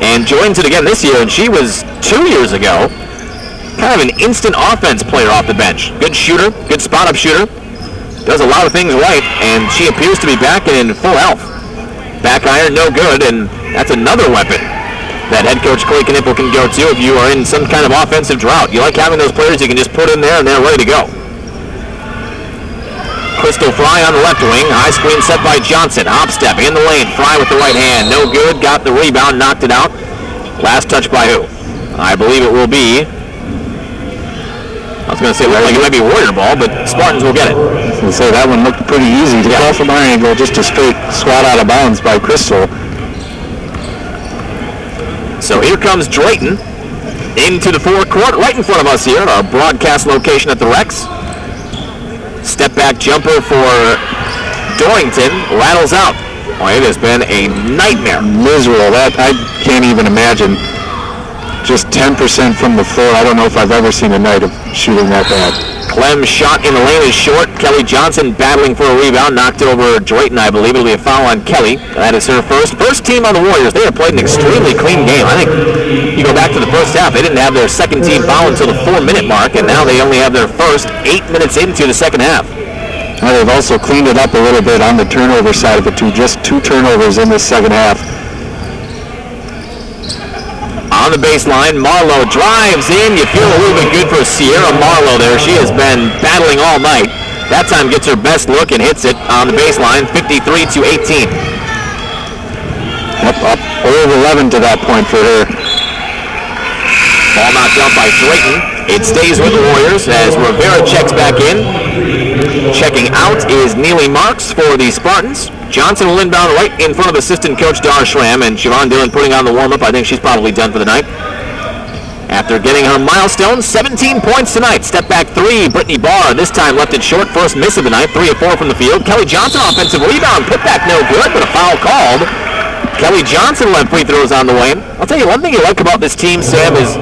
and joins it again this year, and she was 2 years ago kind of an instant offense player off the bench. Good shooter, good spot-up shooter. Does a lot of things right, and she appears to be back in full health. Back iron, no good, and that's another weapon that head coach Clay Knipple can go to if you are in some kind of offensive drought. You like having those players you can just put in there and they're ready to go. Crystal Fry on the left wing. High screen set by Johnson. Hop step in the lane. Fry with the right hand. No good. Got the rebound. Knocked it out. Last touch by who? I believe it will be. I was going to say it looked like it might be a Warrior ball, but Spartans will get it. I was going to say that one looked pretty easy to call from our angle. Just a straight swat out of bounds by Crystal. So here comes Drayton into the forecourt, right in front of us here at our broadcast location at the Rex. Step back jumper for Dorrington, rattles out. Oh, it has been a nightmare. Miserable. That I can't even imagine. Just 10% from the floor. I don't know if I've ever seen a night of shooting that bad. Clem's shot in the lane is short. Kelly Johnson battling for a rebound, knocked over Drayton, I believe. It'll be a foul on Kelly. That is her first. First team on the Warriors. They have played an extremely clean game. I think you go back to the first half, they didn't have their second team foul until the 4-minute mark, and now they only have their first 8 minutes into the second half. Well, they've also cleaned it up a little bit on the turnover side of it too. Just 2 turnovers in the second half. On the baseline, Marlowe drives in. You feel a little bit good for Sierra Marlowe there. She has been battling all night. That time gets her best look and hits it on the baseline, 53-18. Up over 11 to that point for her. Ball knocked out by Drayton. It stays with the Warriors as Rivera checks back in. Checking out is Neely Marks for the Spartans. Johnson will inbound right in front of assistant coach Dar Schramm, and Siobhan Dillon putting on the warm-up. I think she's probably done for the night. After getting her milestone, 17 points tonight. Step back three, Brittany Barr, this time left it short. First miss of the night, 3 of 4 from the field. Kelly Johnson, offensive rebound, put back no good, but a foul called. Kelly Johnson left free throws on the way. I'll tell you one thing you like about this team, Sam, is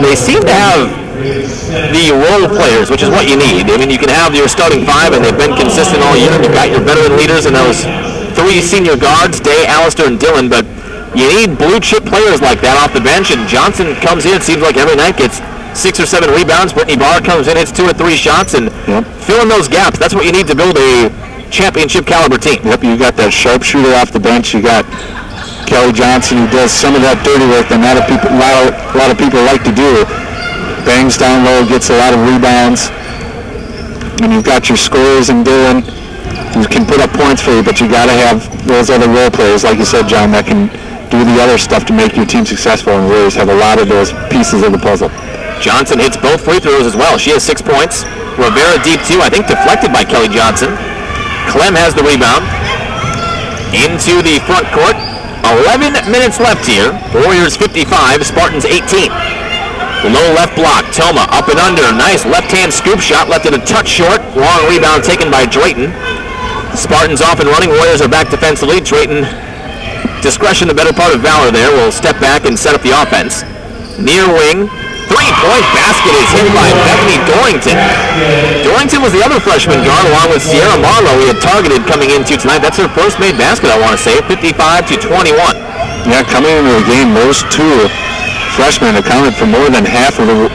they seem to have the role players, which is what you need. I mean, you can have your starting five, and they've been consistent all year. You've got your veteran leaders and those 3 senior guards, Day, Allister, and Dillon, but you need blue chip players like that off the bench, and Johnson comes in, it seems like every night, gets 6 or 7 rebounds. Brittany Barr comes in, hits 2 or 3 shots, and filling those gaps. That's what you need to build a championship caliber team. Yep, you got that sharpshooter off the bench. You got Kelly Johnson, who does some of that dirty work that a lot of people like to do. Bangs down low, gets a lot of rebounds. And you've got your scorers in Dillon, who can put up points for you, but you got to have those other role players, like you said, John, that can do the other stuff to make your team successful, and Warriors have a lot of those pieces of the puzzle. Johnson hits both free throws as well. She has 6 points. Rivera deep 2, I think deflected by Kelly Johnson. Clem has the rebound. Into the front court. 11 minutes left here. Warriors 55, Spartans 18. Low left block. Toma up and under. Nice left-hand scoop shot. Left it a touch short. Long rebound taken by Drayton. Spartans off and running. Warriors are back defensively. Drayton, discretion the better part of valor there, will step back and set up the offense. Near wing. 3-point basket is hit by Bethany Dorrington. Dorrington was the other freshman guard along with Sierra Marlowe we had targeted coming into tonight. That's her first made basket, I want to say, 55-21. Yeah, coming into the game, those 2 freshmen accounted for more than half of the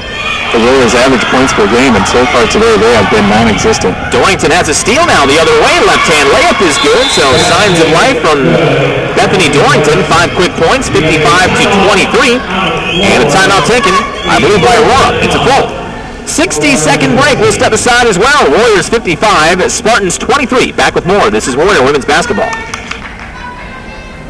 Aurora's average points per game, and so far today they have been non-existent. Dorrington has a steal now the other way. Left-hand layup is good, so signs of life from Bethany Dorrington. 5 quick points, 55-23. And a timeout taken, I believe, by Aurora. It's a full 60-second break. We'll step aside as well. Warriors 55, Spartans 23. Back with more. This is Warrior Women's Basketball.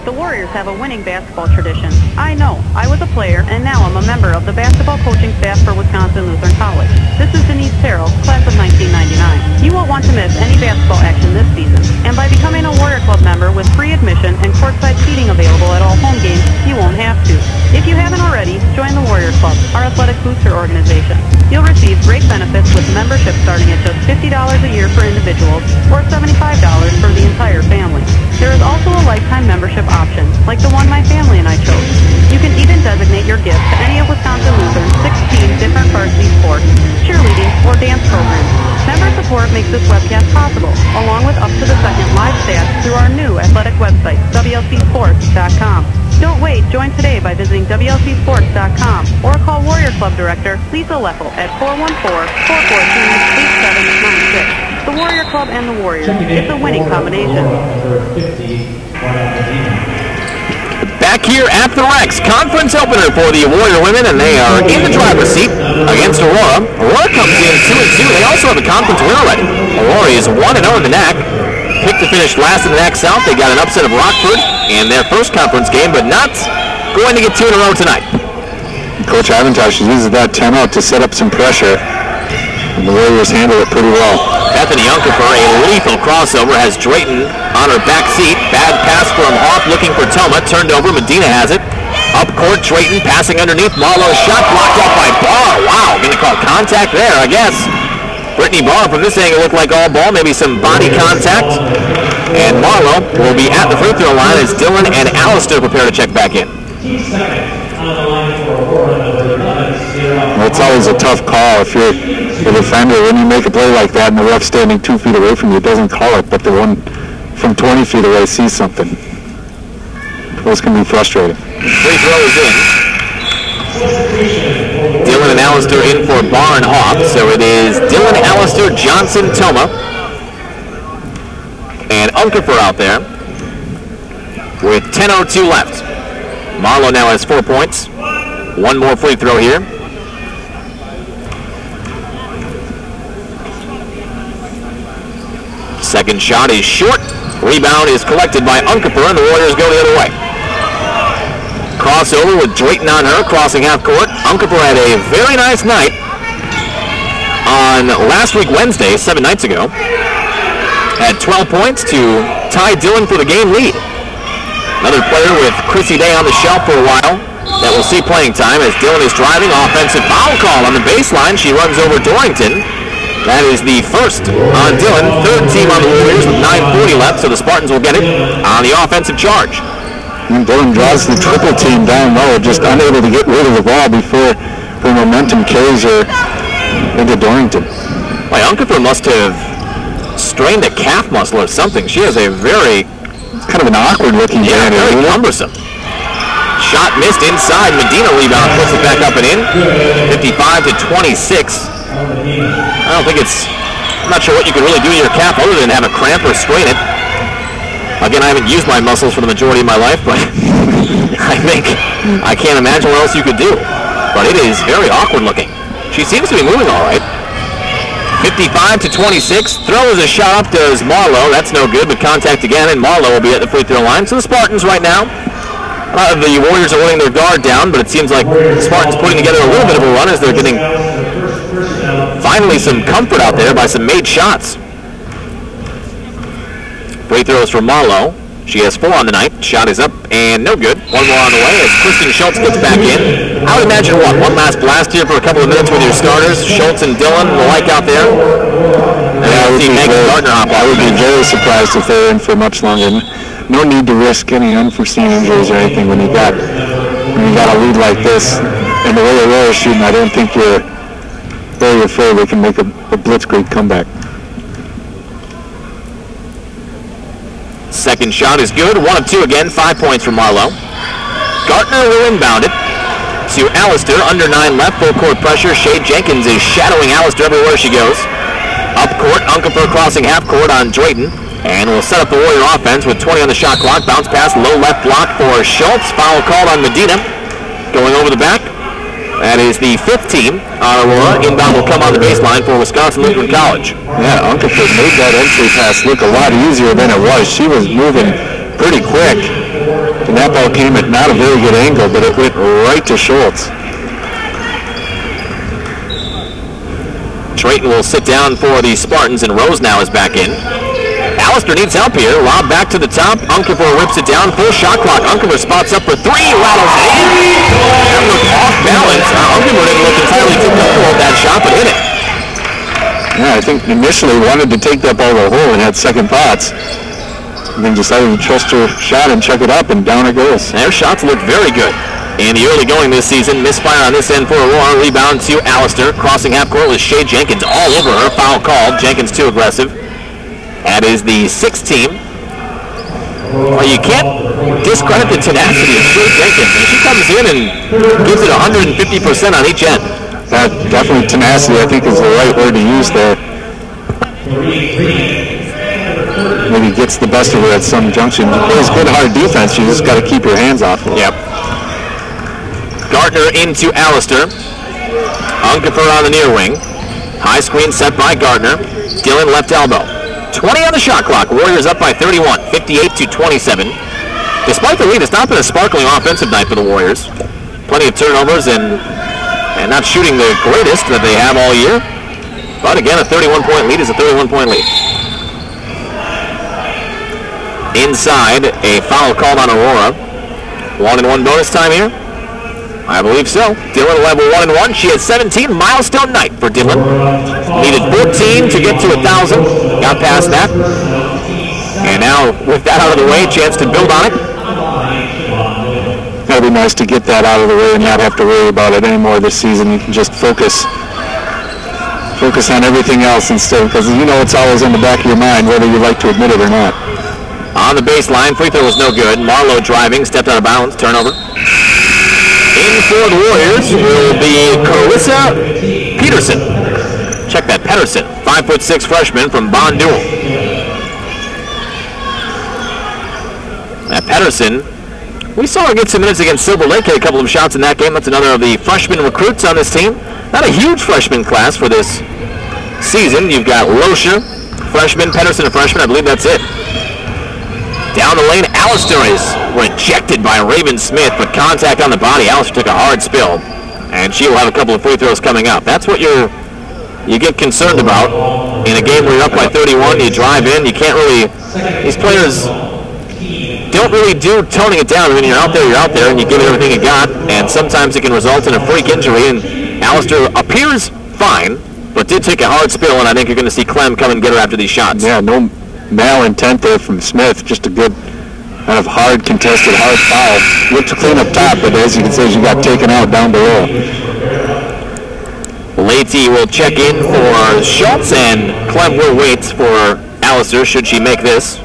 The Warriors have a winning basketball tradition. I know. I was a player, and now I'm a member of the basketball coaching staff for Wisconsin Lutheran College. This is Denise Terrell, class of 1999. You won't want to miss any basketball action this season. And by becoming a Warrior Club member with free admission and courtside seating available at all home games, you won't have to. If you haven't already, join the Warrior Club, our athletic booster organization. You'll receive great benefits with membership starting at just $50 a year for individuals or $75 for the entire family. There is also a lifetime membership option, like the one my family and I chose. You can even designate your gift to any of Wisconsin Lutheran's 16 different varsity sports, cheerleading, or dance programs. Member support makes this webcast possible, along with up-to-the-second live stats through our new athletic website, WLCsports.com. Don't wait. Join today by visiting WLCsports.com or call Warrior Club Director Lisa Leffel at 414-443-8796. The Warrior Club and the Warriors. It's a winning combination. Back here at the Rex, conference opener for the Warrior women, and they are in the driver's seat against Aurora. Aurora comes in 2-2. They also have a conference win already. Aurora is 1-0 in the NAC. Picked to finish last in the NAC South. They got an upset of Rockford in their first conference game, but not going to get 2 in a row tonight. Coach Ivantosh uses that timeout to set up some pressure, and the Warriors handle it pretty well. Bethany Unkefer, a lethal crossover, has Drayton on her back seat. Bad pass from Hoff looking for Toma. Turned over, Medina has it. Up court, Drayton passing underneath. Marlowe's shot blocked off by Barr. Wow, going to call contact there, I guess. Brittany Barr from this angle looked like all ball, maybe some body contact. And Marlowe will be at the free throw line as Dillon and Allister prepare to check back in. Well, it's always a tough call if you're the defender. When you make a play like that and the ref standing 2 feet away from you doesn't call it, but the one from 20 feet away sees something. Those can be frustrating. Free throw is in. Dillon and Allister in for Barr and Hoff. So it is Dillon, Allister, Johnson, Toma, and Unkefer out there with 10:02 left. Marlowe now has 4 points. One more free throw here. Second shot is short. Rebound is collected by Unkefer, and the Warriors go the other way. Crossover with Drayton on her, crossing half court. Unkefer had a very nice night on last week Wednesday, 7 nights ago. Had 12 points to tie Dillon for the game lead. Another player with Chrissy Day on the shelf for a while that we'll see playing time as Dillon is driving. Offensive foul call on the baseline. She runs over Dorrington. That is the first on Dillon. Third team on the Warriors with 9:40 left, so the Spartans will get it on the offensive charge. And Dillon draws the triple team down low, just unable to get rid of the ball before her momentum carries her into Dorrington. My Unkefer must have strained a calf muscle or something. She has a very... It's kind of an awkward looking band. Very cumbersome. Shot missed inside. Medina rebound, puts it back up and in. 55-26. I don't think it's... I'm not sure what you could really do to your calf other than have a cramp or strain it. Again, I haven't used my muscles for the majority of my life, but I can't imagine what else you could do. But it is very awkward looking. She seems to be moving all right. 55-26. Throws a shot up, does Marlowe. That's no good, but contact again, and Marlowe will be at the free throw line. So the Spartans right now, the Warriors are letting their guard down, but it seems like the Spartans putting together a little bit of a run as they're getting finally some comfort out there by some made shots. Free throws from Marlowe. She has 4 on the night. Shot is up and no good. One more on the way as Kristen Schultz gets back in. I would imagine one last blast here for a couple of minutes with your starters. Schultz and Dillon, the like out there. And I would be very surprised if they're in for much longer. No need to risk any unforeseen injuries or anything when you got a lead like this. And the way Aurora is shooting, I don't think you're very afraid they can make a blitzkrieg comeback. Second shot is good. 1 of 2 again. 5 points from Marlowe. Gartner will inbound it to Allister. Under 9 left. Full court pressure. Shea Jenkins is shadowing Allister everywhere she goes. Up court. Unkefer crossing half court on Drayton. And will set up the Warrior offense with 20 on the shot clock. Bounce pass. Low left block for Schultz. Foul called on Medina. Going over the back. That is the 5th team on Aurora. Inbound will come on the baseline for Wisconsin Lutheran College. Yeah, Unkefer made that entry pass look a lot easier than it was. She was moving pretty quick. And that ball came at not a very good angle, but it went right to Schultz. Drayton will sit down for the Spartans, and Rose now is back in. Allister needs help here. Lob back to the top. Unkefer whips it down. Full shot clock. Unkefer spots up for 3. Rattles it in. That looked off balance. Unkefer didn't look entirely too comfortable with that shot, but hit it. Yeah, I think initially wanted to take that ball to the hole and had second thoughts. And then decided to trust her shot and check it up, and down it goes. Their shots look very good. In the early going this season, misfire on this end for Aurora. Rebound to Allister. Crossing half court with Shea Jenkins all over her. Foul called. Jenkins too aggressive. That is the 6th team. Well, you can't discredit the tenacity of Shea Jenkins. She comes in and gives it 150% on each end. That definitely tenacity, I think, is the right word to use there. Maybe gets the best of her at some junction. Plays good hard defense. You just got to keep your hands off of it. Yep. Gartner into Allister. Unkefer on the near wing. High screen set by Gartner. Dillon left elbow. 20 on the shot clock. Warriors up by 31, 58-27. Despite the lead, it's not been a sparkling offensive night for the Warriors. Plenty of turnovers and not shooting the greatest that they have all year. But again, a 31-point lead is a 31-point lead. Inside, a foul called on Aurora. 1-and-1 bonus time here? I believe so. Dillon will have a 1-and-1. She had 17. Milestone night for Dillon. Needed 14 to get to 1,000. Got past that. And now, with that out of the way, chance to build on it. That'd be nice to get that out of the way and not have to worry about it anymore this season. You can just focus on everything else instead, because you know it's always in the back of your mind, whether you like to admit it or not. On the baseline, free throw was no good. Marlowe driving, stepped out of bounds, turnover. In for the Warriors will be Carissa Peterson. Check that, Pedersen, 5'6" freshman from Bondul. That Pedersen, we saw her get some minutes against Silver Lake, had a couple of shots in that game. That's another of the freshman recruits on this team. Not a huge freshman class for this season. You've got Loescher, freshman, Pedersen, a freshman. I believe that's it. Down the lane, Allister is rejected by Raven Smith, but contact on the body. Allister took a hard spill, and she will have a couple of free throws coming up. That's what you get concerned about in a game where you're up by 31. You drive in, you can't really these players don't really do toning it down. When you're out there, and you give it everything you got, and sometimes it can result in a freak injury, and Alistair appears fine, but did take a hard spill, and I think you're going to see Clem come and get her after these shots. Yeah, no malintent there from Smith, just a good kind of hard contested, hard foul. Looked to clean up top, but as you can see, she got taken out down below. Leite will check in for Schultz, and Clem will wait for Alistair should she make this.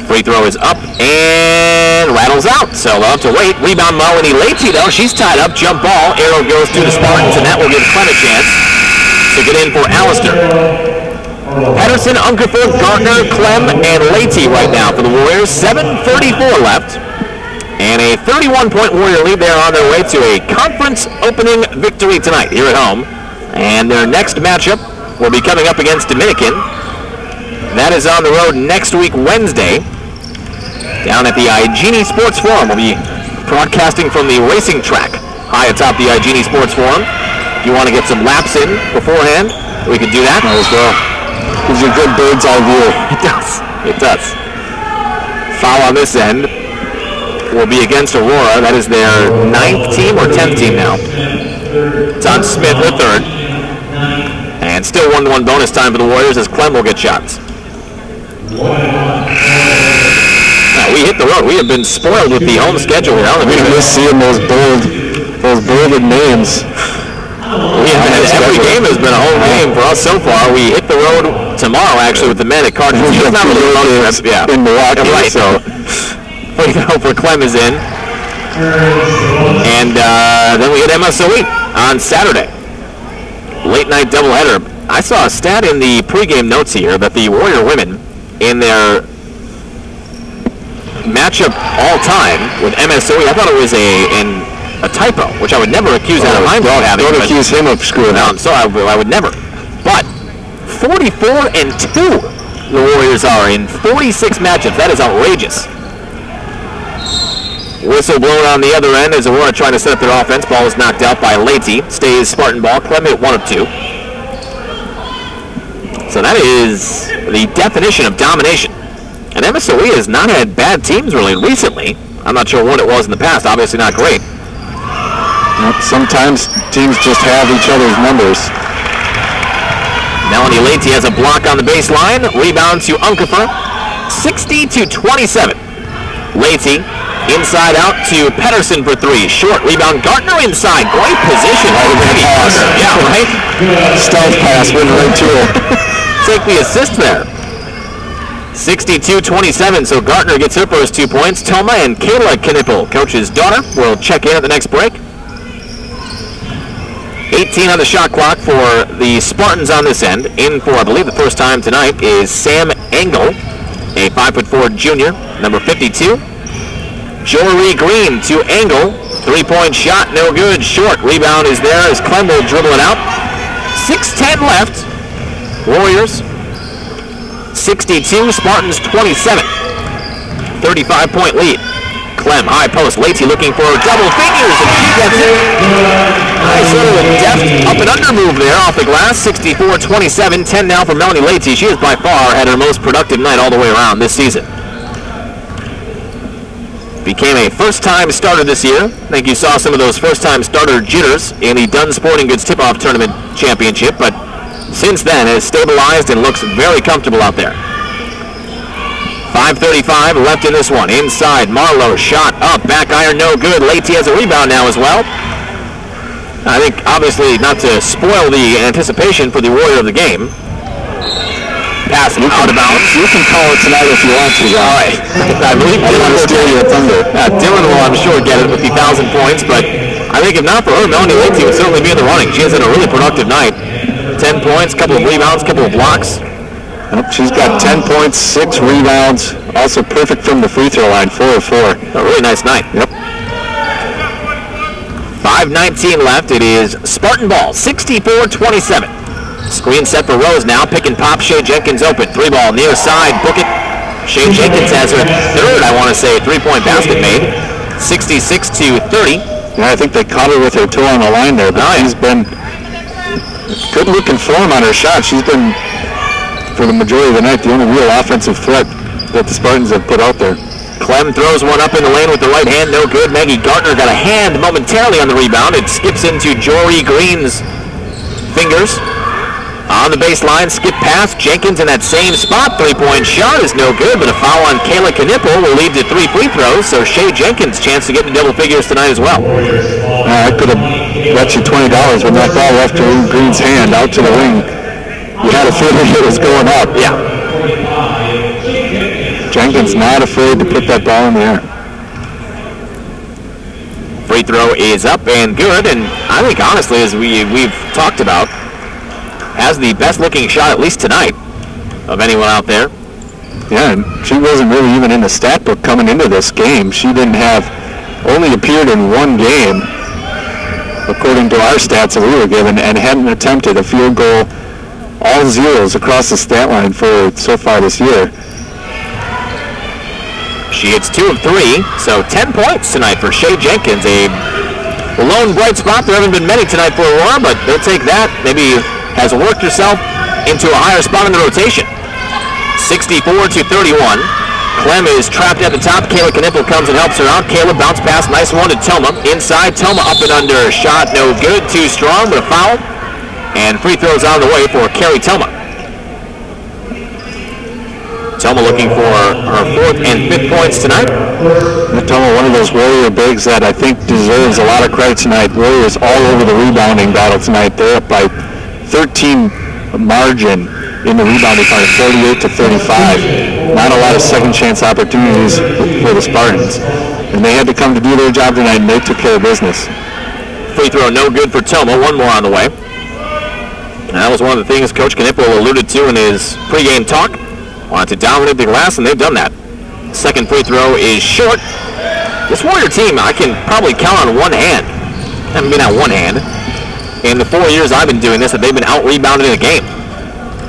Free throw is up and rattles out, so they'll have to wait. Rebound Melanie Leite, though. She's tied up. Jump ball. Arrow goes to the Spartans, and that will give Clem a chance to get in for Alistair. Pedersen, Unkerford, Gardner, Clem, and Leite right now for the Warriors. 7:34 left. And a 31-point Warrior lead. They're on their way to a conference opening victory tonight here at home. And their next matchup will be coming up against Dominican. That is on the road next week, Wednesday, down at the Igini Sports Forum. We'll be broadcasting from the racing track high atop the Igini Sports Forum. If you want to get some laps in beforehand, we could do that. As well. Gives you a good bird's eye view. It does. It does. Foul on this end will be against Aurora. That is their 9th team or 10th team now. It's on Smith, their 3rd. And still 1-1 bonus time for the Warriors as Clem will get shots. Now, we hit the road. We have been spoiled with the home schedule here. We're just seeing those bolded names. Every game has been a home game for us so far. We hit the road tomorrow, actually, with the men at Cardinals. It's not really a road trip. Yeah. In Milwaukee. Right, so free throw for Clem is in. And then we hit MSOE on Saturday. Late night doubleheader. I saw a stat in the pregame notes here that the Warrior women in their matchup all time with MSOE, I thought it was a typo, which I would never accuse Adam Heinberg of having. Don't accuse him of screwing up. So I would never. But 44-2 the Warriors are in 46 matchups. That is outrageous. Whistle blown on the other end as Aurora trying to set up their offense. Ball is knocked out by Leite. Stays Spartan ball. Clem hit 1 of 2. So that is the definition of domination. And MSOE has not had bad teams really recently. I'm not sure what it was in the past. Obviously not great. Sometimes teams just have each other's numbers. Melanie Leite has a block on the baseline. Rebound to Unkerfer. 60-27. Leite inside out to Pedersen for 3. Short rebound. Gardner inside. Great position. Yeah, right? Stealth pass went right to it. Take the assist there. 62-27, so Gardner gets her first 2 points. Toma and Kayla Knippel, coach's daughter, will check in at the next break. 18 on the shot clock for the Spartans on this end. In for, I believe, the first time tonight is Sam Engel, a 5'4" junior, number 52. Jory Green to Engel. 3-point shot, no good. Short rebound is there as Clem will dribble it out. 6:10 left. Warriors 62, Spartans 27. 35-point lead. Clem, high post. Leite looking for double figures, and she gets it. Nice little deft up and under move there off the glass. 64-27. 10 now for Melanie Leite. She has by far had her most productive night all the way around this season. Became a first-time starter this year. I think you saw some of those first-time starter jitters in the Dunn Sporting Goods Tip-Off Tournament Championship, but since then has stabilized and looks very comfortable out there. 5:35 left in this one. Inside, Marlowe shot up, back iron, no good. Leite has a rebound now as well. I think, obviously, not to spoil the anticipation for the Warrior of the game. Pass out of bounds. You can call it tonight if you want to. All right. I believe Dylan will steal your thunder. Dylan will, I'm sure, get it with the 1,000 points, but I think if not for her, Melanie Leite would certainly be in the running. She has had a really productive night. 10 points, couple of rebounds, couple of blocks. Yep, she's got 10 points, 6 rebounds. Also perfect from the free throw line, 4 of 4. A really nice night. Yep. 5:19 left. It is Spartan ball, 64-27. Screen set for Rose now. Pick and pop. Shea Jenkins open. 3-ball near side. Book it. Shea Jenkins has her third, I want to say, 3-point basket made. 66-30. Yeah, I think they caught her with her toe on the line there, but she's been good looking form on her shot. She's been, for the majority of the night, the only real offensive threat that the Spartans have put out there. Clem throws one up in the lane with the right hand, no good. Maggie Gartner got a hand momentarily on the rebound. It skips into Jory Green's fingers. On the baseline, skip pass. Jenkins in that same spot. Three-point shot is no good, but a foul on Kayla Knipple will lead to 3 free throws, so Shea Jenkins' chance to get to double figures tonight as well. I could have bet you $20 when that ball left Green's hand out to the wing. You had a feeling it was going up. Yeah. Jenkins not afraid to put that ball in the air. Free throw is up and good, and I think honestly, as we've talked about, has the best looking shot, at least tonight, of anyone out there. Yeah, and she wasn't really even in the stat book coming into this game. She only appeared in one game, according to our stats that we were given, and hadn't attempted a field goal, all zeros across the stat line for so far this year. She hits 2 of 3, so 10 points tonight for Shea Jenkins. A lone bright spot. There haven't been many tonight for Aurora, but they'll take that. Maybe has worked herself into a higher spot in the rotation. 64-31. Clem is trapped at the top. Kayla Knipple comes and helps her out. Kayla bounce pass, nice one to Toma. Inside, Toma up and under. Shot no good, too strong, but a foul. And free throws on the way for Carrie Toma. Toma looking for her 4th and 5th points tonight. Toma, one of those Warrior bigs that I think deserves a lot of credit tonight. Warriors all over the rebounding battle tonight. They're up by 13 margin in the rebounding part, 48-35. Not a lot of second chance opportunities for the Spartans. And they had to come to do their job tonight, and they took care of business. Free throw no good for Toma. One more on the way. And that was one of the things Coach Knipple alluded to in his pregame talk. Wanted to dominate the glass, and they've done that. Second free throw is short. This Warrior team, I can probably count on one hand. I mean, not one hand. In the 4 years I've been doing this, that they've been out-rebounded in a game.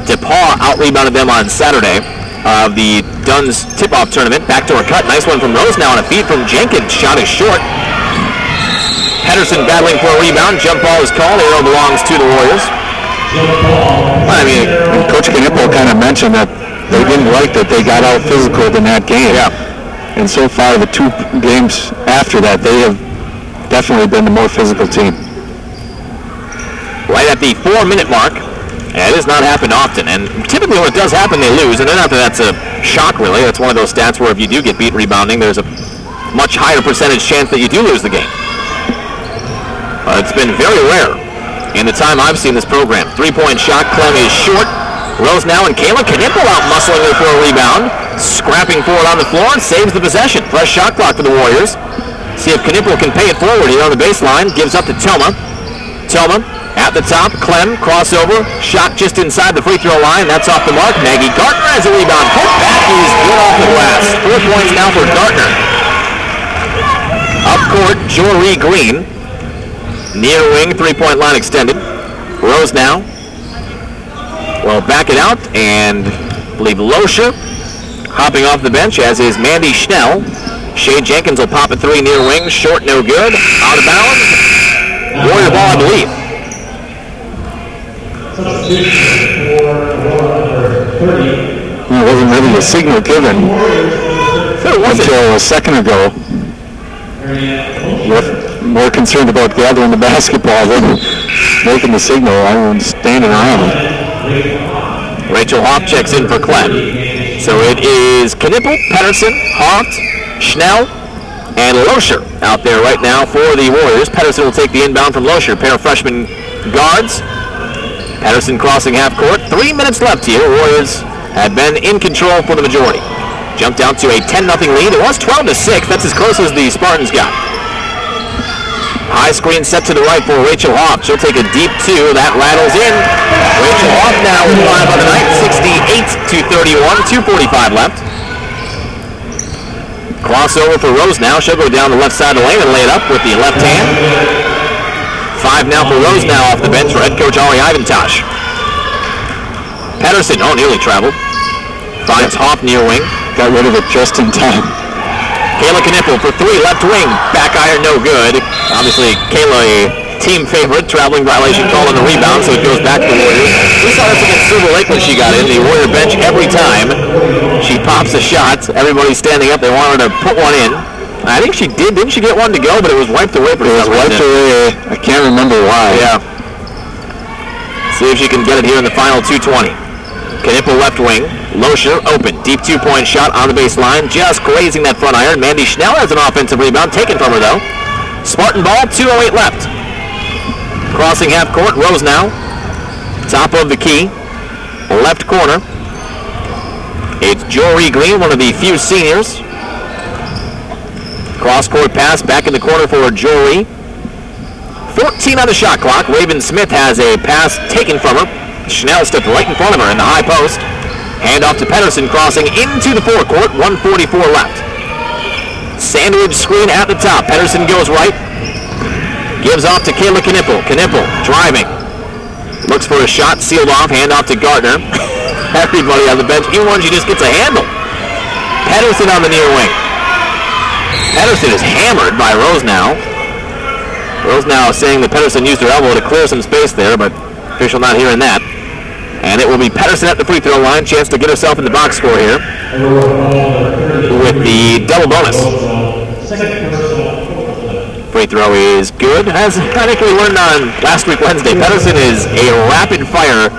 DePaul out-rebounded them on Saturday of the Dunn's tip-off tournament. Backdoor cut. Nice one from Rose now on a feed from Jenkins. Shot is short. Pedersen battling for a rebound. Jump ball is called. Arrow belongs to the Warriors. I mean, Coach Knipple kind of mentioned that they didn't like that they got out physical in that game. Yeah. And so far, the 2 games after that, they have definitely been the more physical team. Right at the 4-minute mark. And it has not happened often. And typically when it does happen, they lose. And not that that's a shock, really. That's one of those stats where if you do get beat rebounding, there's a much higher percentage chance that you do lose the game. But it's been very rare in the time I've seen this program. 3-point shot. Clem is short. Rose now and Kayla Knipple out muscling her for a rebound. Scrapping forward on the floor and saves the possession. Fresh shot clock for the Warriors. See if Knipple can pay it forward here on the baseline. Gives up to Toma. Toma at the top. Clem crossover. Shot just inside the free throw line. That's off the mark. Maggie Gartner has a rebound. Put back is good off the glass. 4 points now for Gartner. Up court, Jory Green. Near wing, 3-point line extended. Rose now. Well, back it out, and I believe Losher hopping off the bench, as is Mandy Schnell. Shea Jenkins will pop a 3 near wing. Short, no good. Out of bounds. Warrior ball, I believe. It wasn't really a signal given until a second ago. We're more concerned about gathering the basketball than making the signal. I was standing around. Rachel Hoff checks in for Clem. So it is Knipple, Pedersen, Hoff, Schnell, and Losher out there right now for the Warriors. Pedersen will take the inbound from Losher. Pair of freshman guards. Pedersen crossing half court. 3 minutes left here. Warriors have been in control for the majority. Jumped out to a 10-0 lead. It was 12-6. That's as close as the Spartans got. High screen set to the right for Rachel Hoff. She'll take a deep 2. That rattles in. Rachel Hoff now with 5 on the night. 68-31. 2:45 left. Crossover for Rose now. She'll go down the left side of the lane and lay it up with the left hand. 5 now for Rose now off the bench for head coach Ari Ivantosh. Pedersen, nearly traveled. Finds Hoff near wing. Got rid of it just in time. Kayla Knipple for 3, left wing. Back iron, no good. Obviously, Kayla, a team favorite. Traveling violation call on the rebound, so it goes back to the Warriors. We saw this against Silver Lake when she got in. The Warrior bench every time she pops a shot. Everybody's standing up. They want her to put one in. I think she did. Didn't she get one to go? But it was wiped away for some reason. It was wiped away. I can't remember why. Yeah. See if she can get it here in the final 2:20. Knipple left wing. Loescher open. Deep 2-point shot on the baseline. Just grazing that front iron. Mandy Schnell has an offensive rebound. Taken from her, though. Spartan ball. 2:08 left. Crossing half court. Rose now. Top of the key. Left corner. It's Jory Green, one of the few seniors. Cross-court pass back in the corner for Jory. 14 on the shot clock. Raven Smith has a pass taken from her. Schnell stepped right in front of her in the high post. Hand off to Pedersen, crossing into the forecourt. 1:44 left. Sandwich screen at the top. Pedersen goes right. Gives off to Kayla Knipple. Knipple driving. Looks for a shot, sealed off. Hand off to Gardner. Everybody on the bench. Even she just gets a handle. Pedersen on the near wing. Pedersen is hammered by Rose now. Rose now saying that Pedersen used her elbow to clear some space there, but official not hearing that. And it will be Pedersen at the free throw line. Chance to get herself in the box score here with the double bonus. Free throw is good. As I think we learned on last week Wednesday, Pedersen is a rapid fire.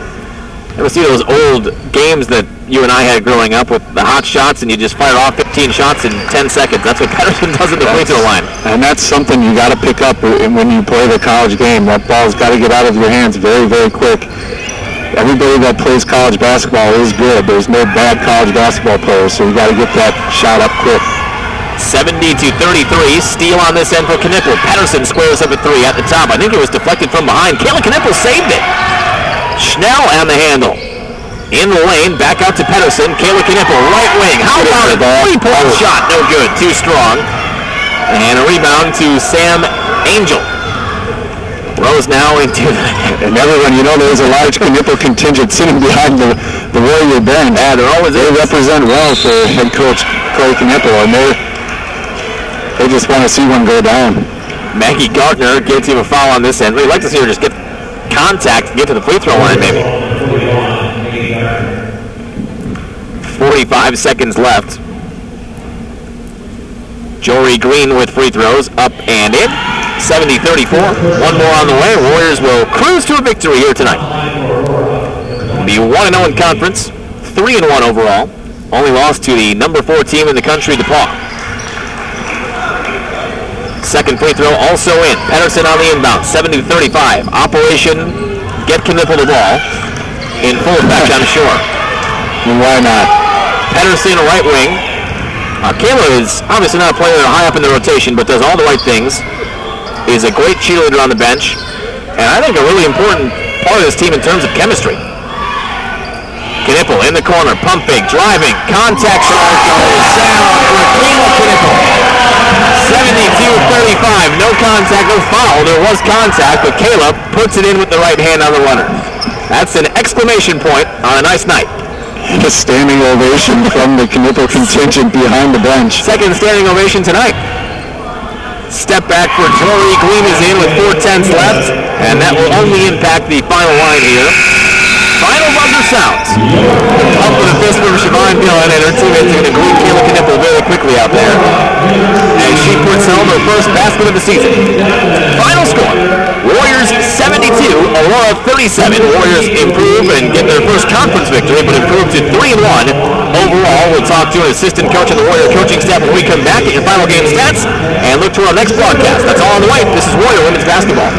Ever see those old games that you and I had growing up with the hot shots and you just fire off 15 shots in 10 seconds? That's what Pedersen does at the free throw line. And that's something you got to pick up when you play the college game. That ball's got to get out of your hands very, very quick. Everybody that plays college basketball is good. There's no bad college basketball players, so you got to get that shot up quick. 70-33, steal on this end for Knipple. Pedersen squares up at 3 at the top. I think it was deflected from behind. Kayla Knipple saved it. Schnell on the handle. In the lane, back out to Pedersen. Kayla Knipple, right wing. How about a 3-point shot? No good, too strong. And a rebound to Sam Angel. Rose now into and everyone, you know, there's a large Knipple contingent sitting behind the Warrior bench. Yeah, they represent well for head coach Clay Knipple, and they just want to see one go down. Maggie Gardner gets him a foul on this end. We'd like to see her just get contact, get to the free throw line maybe. 45 seconds left. Jory Green with free throws, up and in. 70-34, one more on the way. Warriors will cruise to a victory here tonight. Be 1-0 in conference, 3-1 overall. Only lost to the number 4 team in the country, DePaul. Second free throw also in. Pedersen on the inbound, 70-35. Operation get Knipple the ball. In full effect, I'm sure. And why not? Pedersen, right wing. Kayla is obviously not a player high up in the rotation, but does all the right things. Is a great cheerleader on the bench, and I think a really important part of this team in terms of chemistry. Knipple in the corner, pump fake, driving, contact shot goes down for Kayla Knipple. 72-35, no contact, no foul. There was contact, but Kayla puts it in with the right hand on the runner. That's an exclamation point on a nice night. A standing ovation from the Knipple contingent behind the bench. Second standing ovation tonight. Step back for Jory Green is in with 4:10 left, and that will only impact the final line here. Final buzzer sounds. Up with a fist from Siobhan Dillon, and her teammates are going to greet Kayla Knipple very quickly out there. And she puts home her first basket of the season. Final score, Warriors 72, Aurora 37. Warriors improve and get their first conference victory, but improve to 3-1 overall. We'll talk to an assistant coach on the Warrior coaching staff when we come back at your final game stats and look to our next broadcast. That's all on the way. This is Warrior Women's Basketball.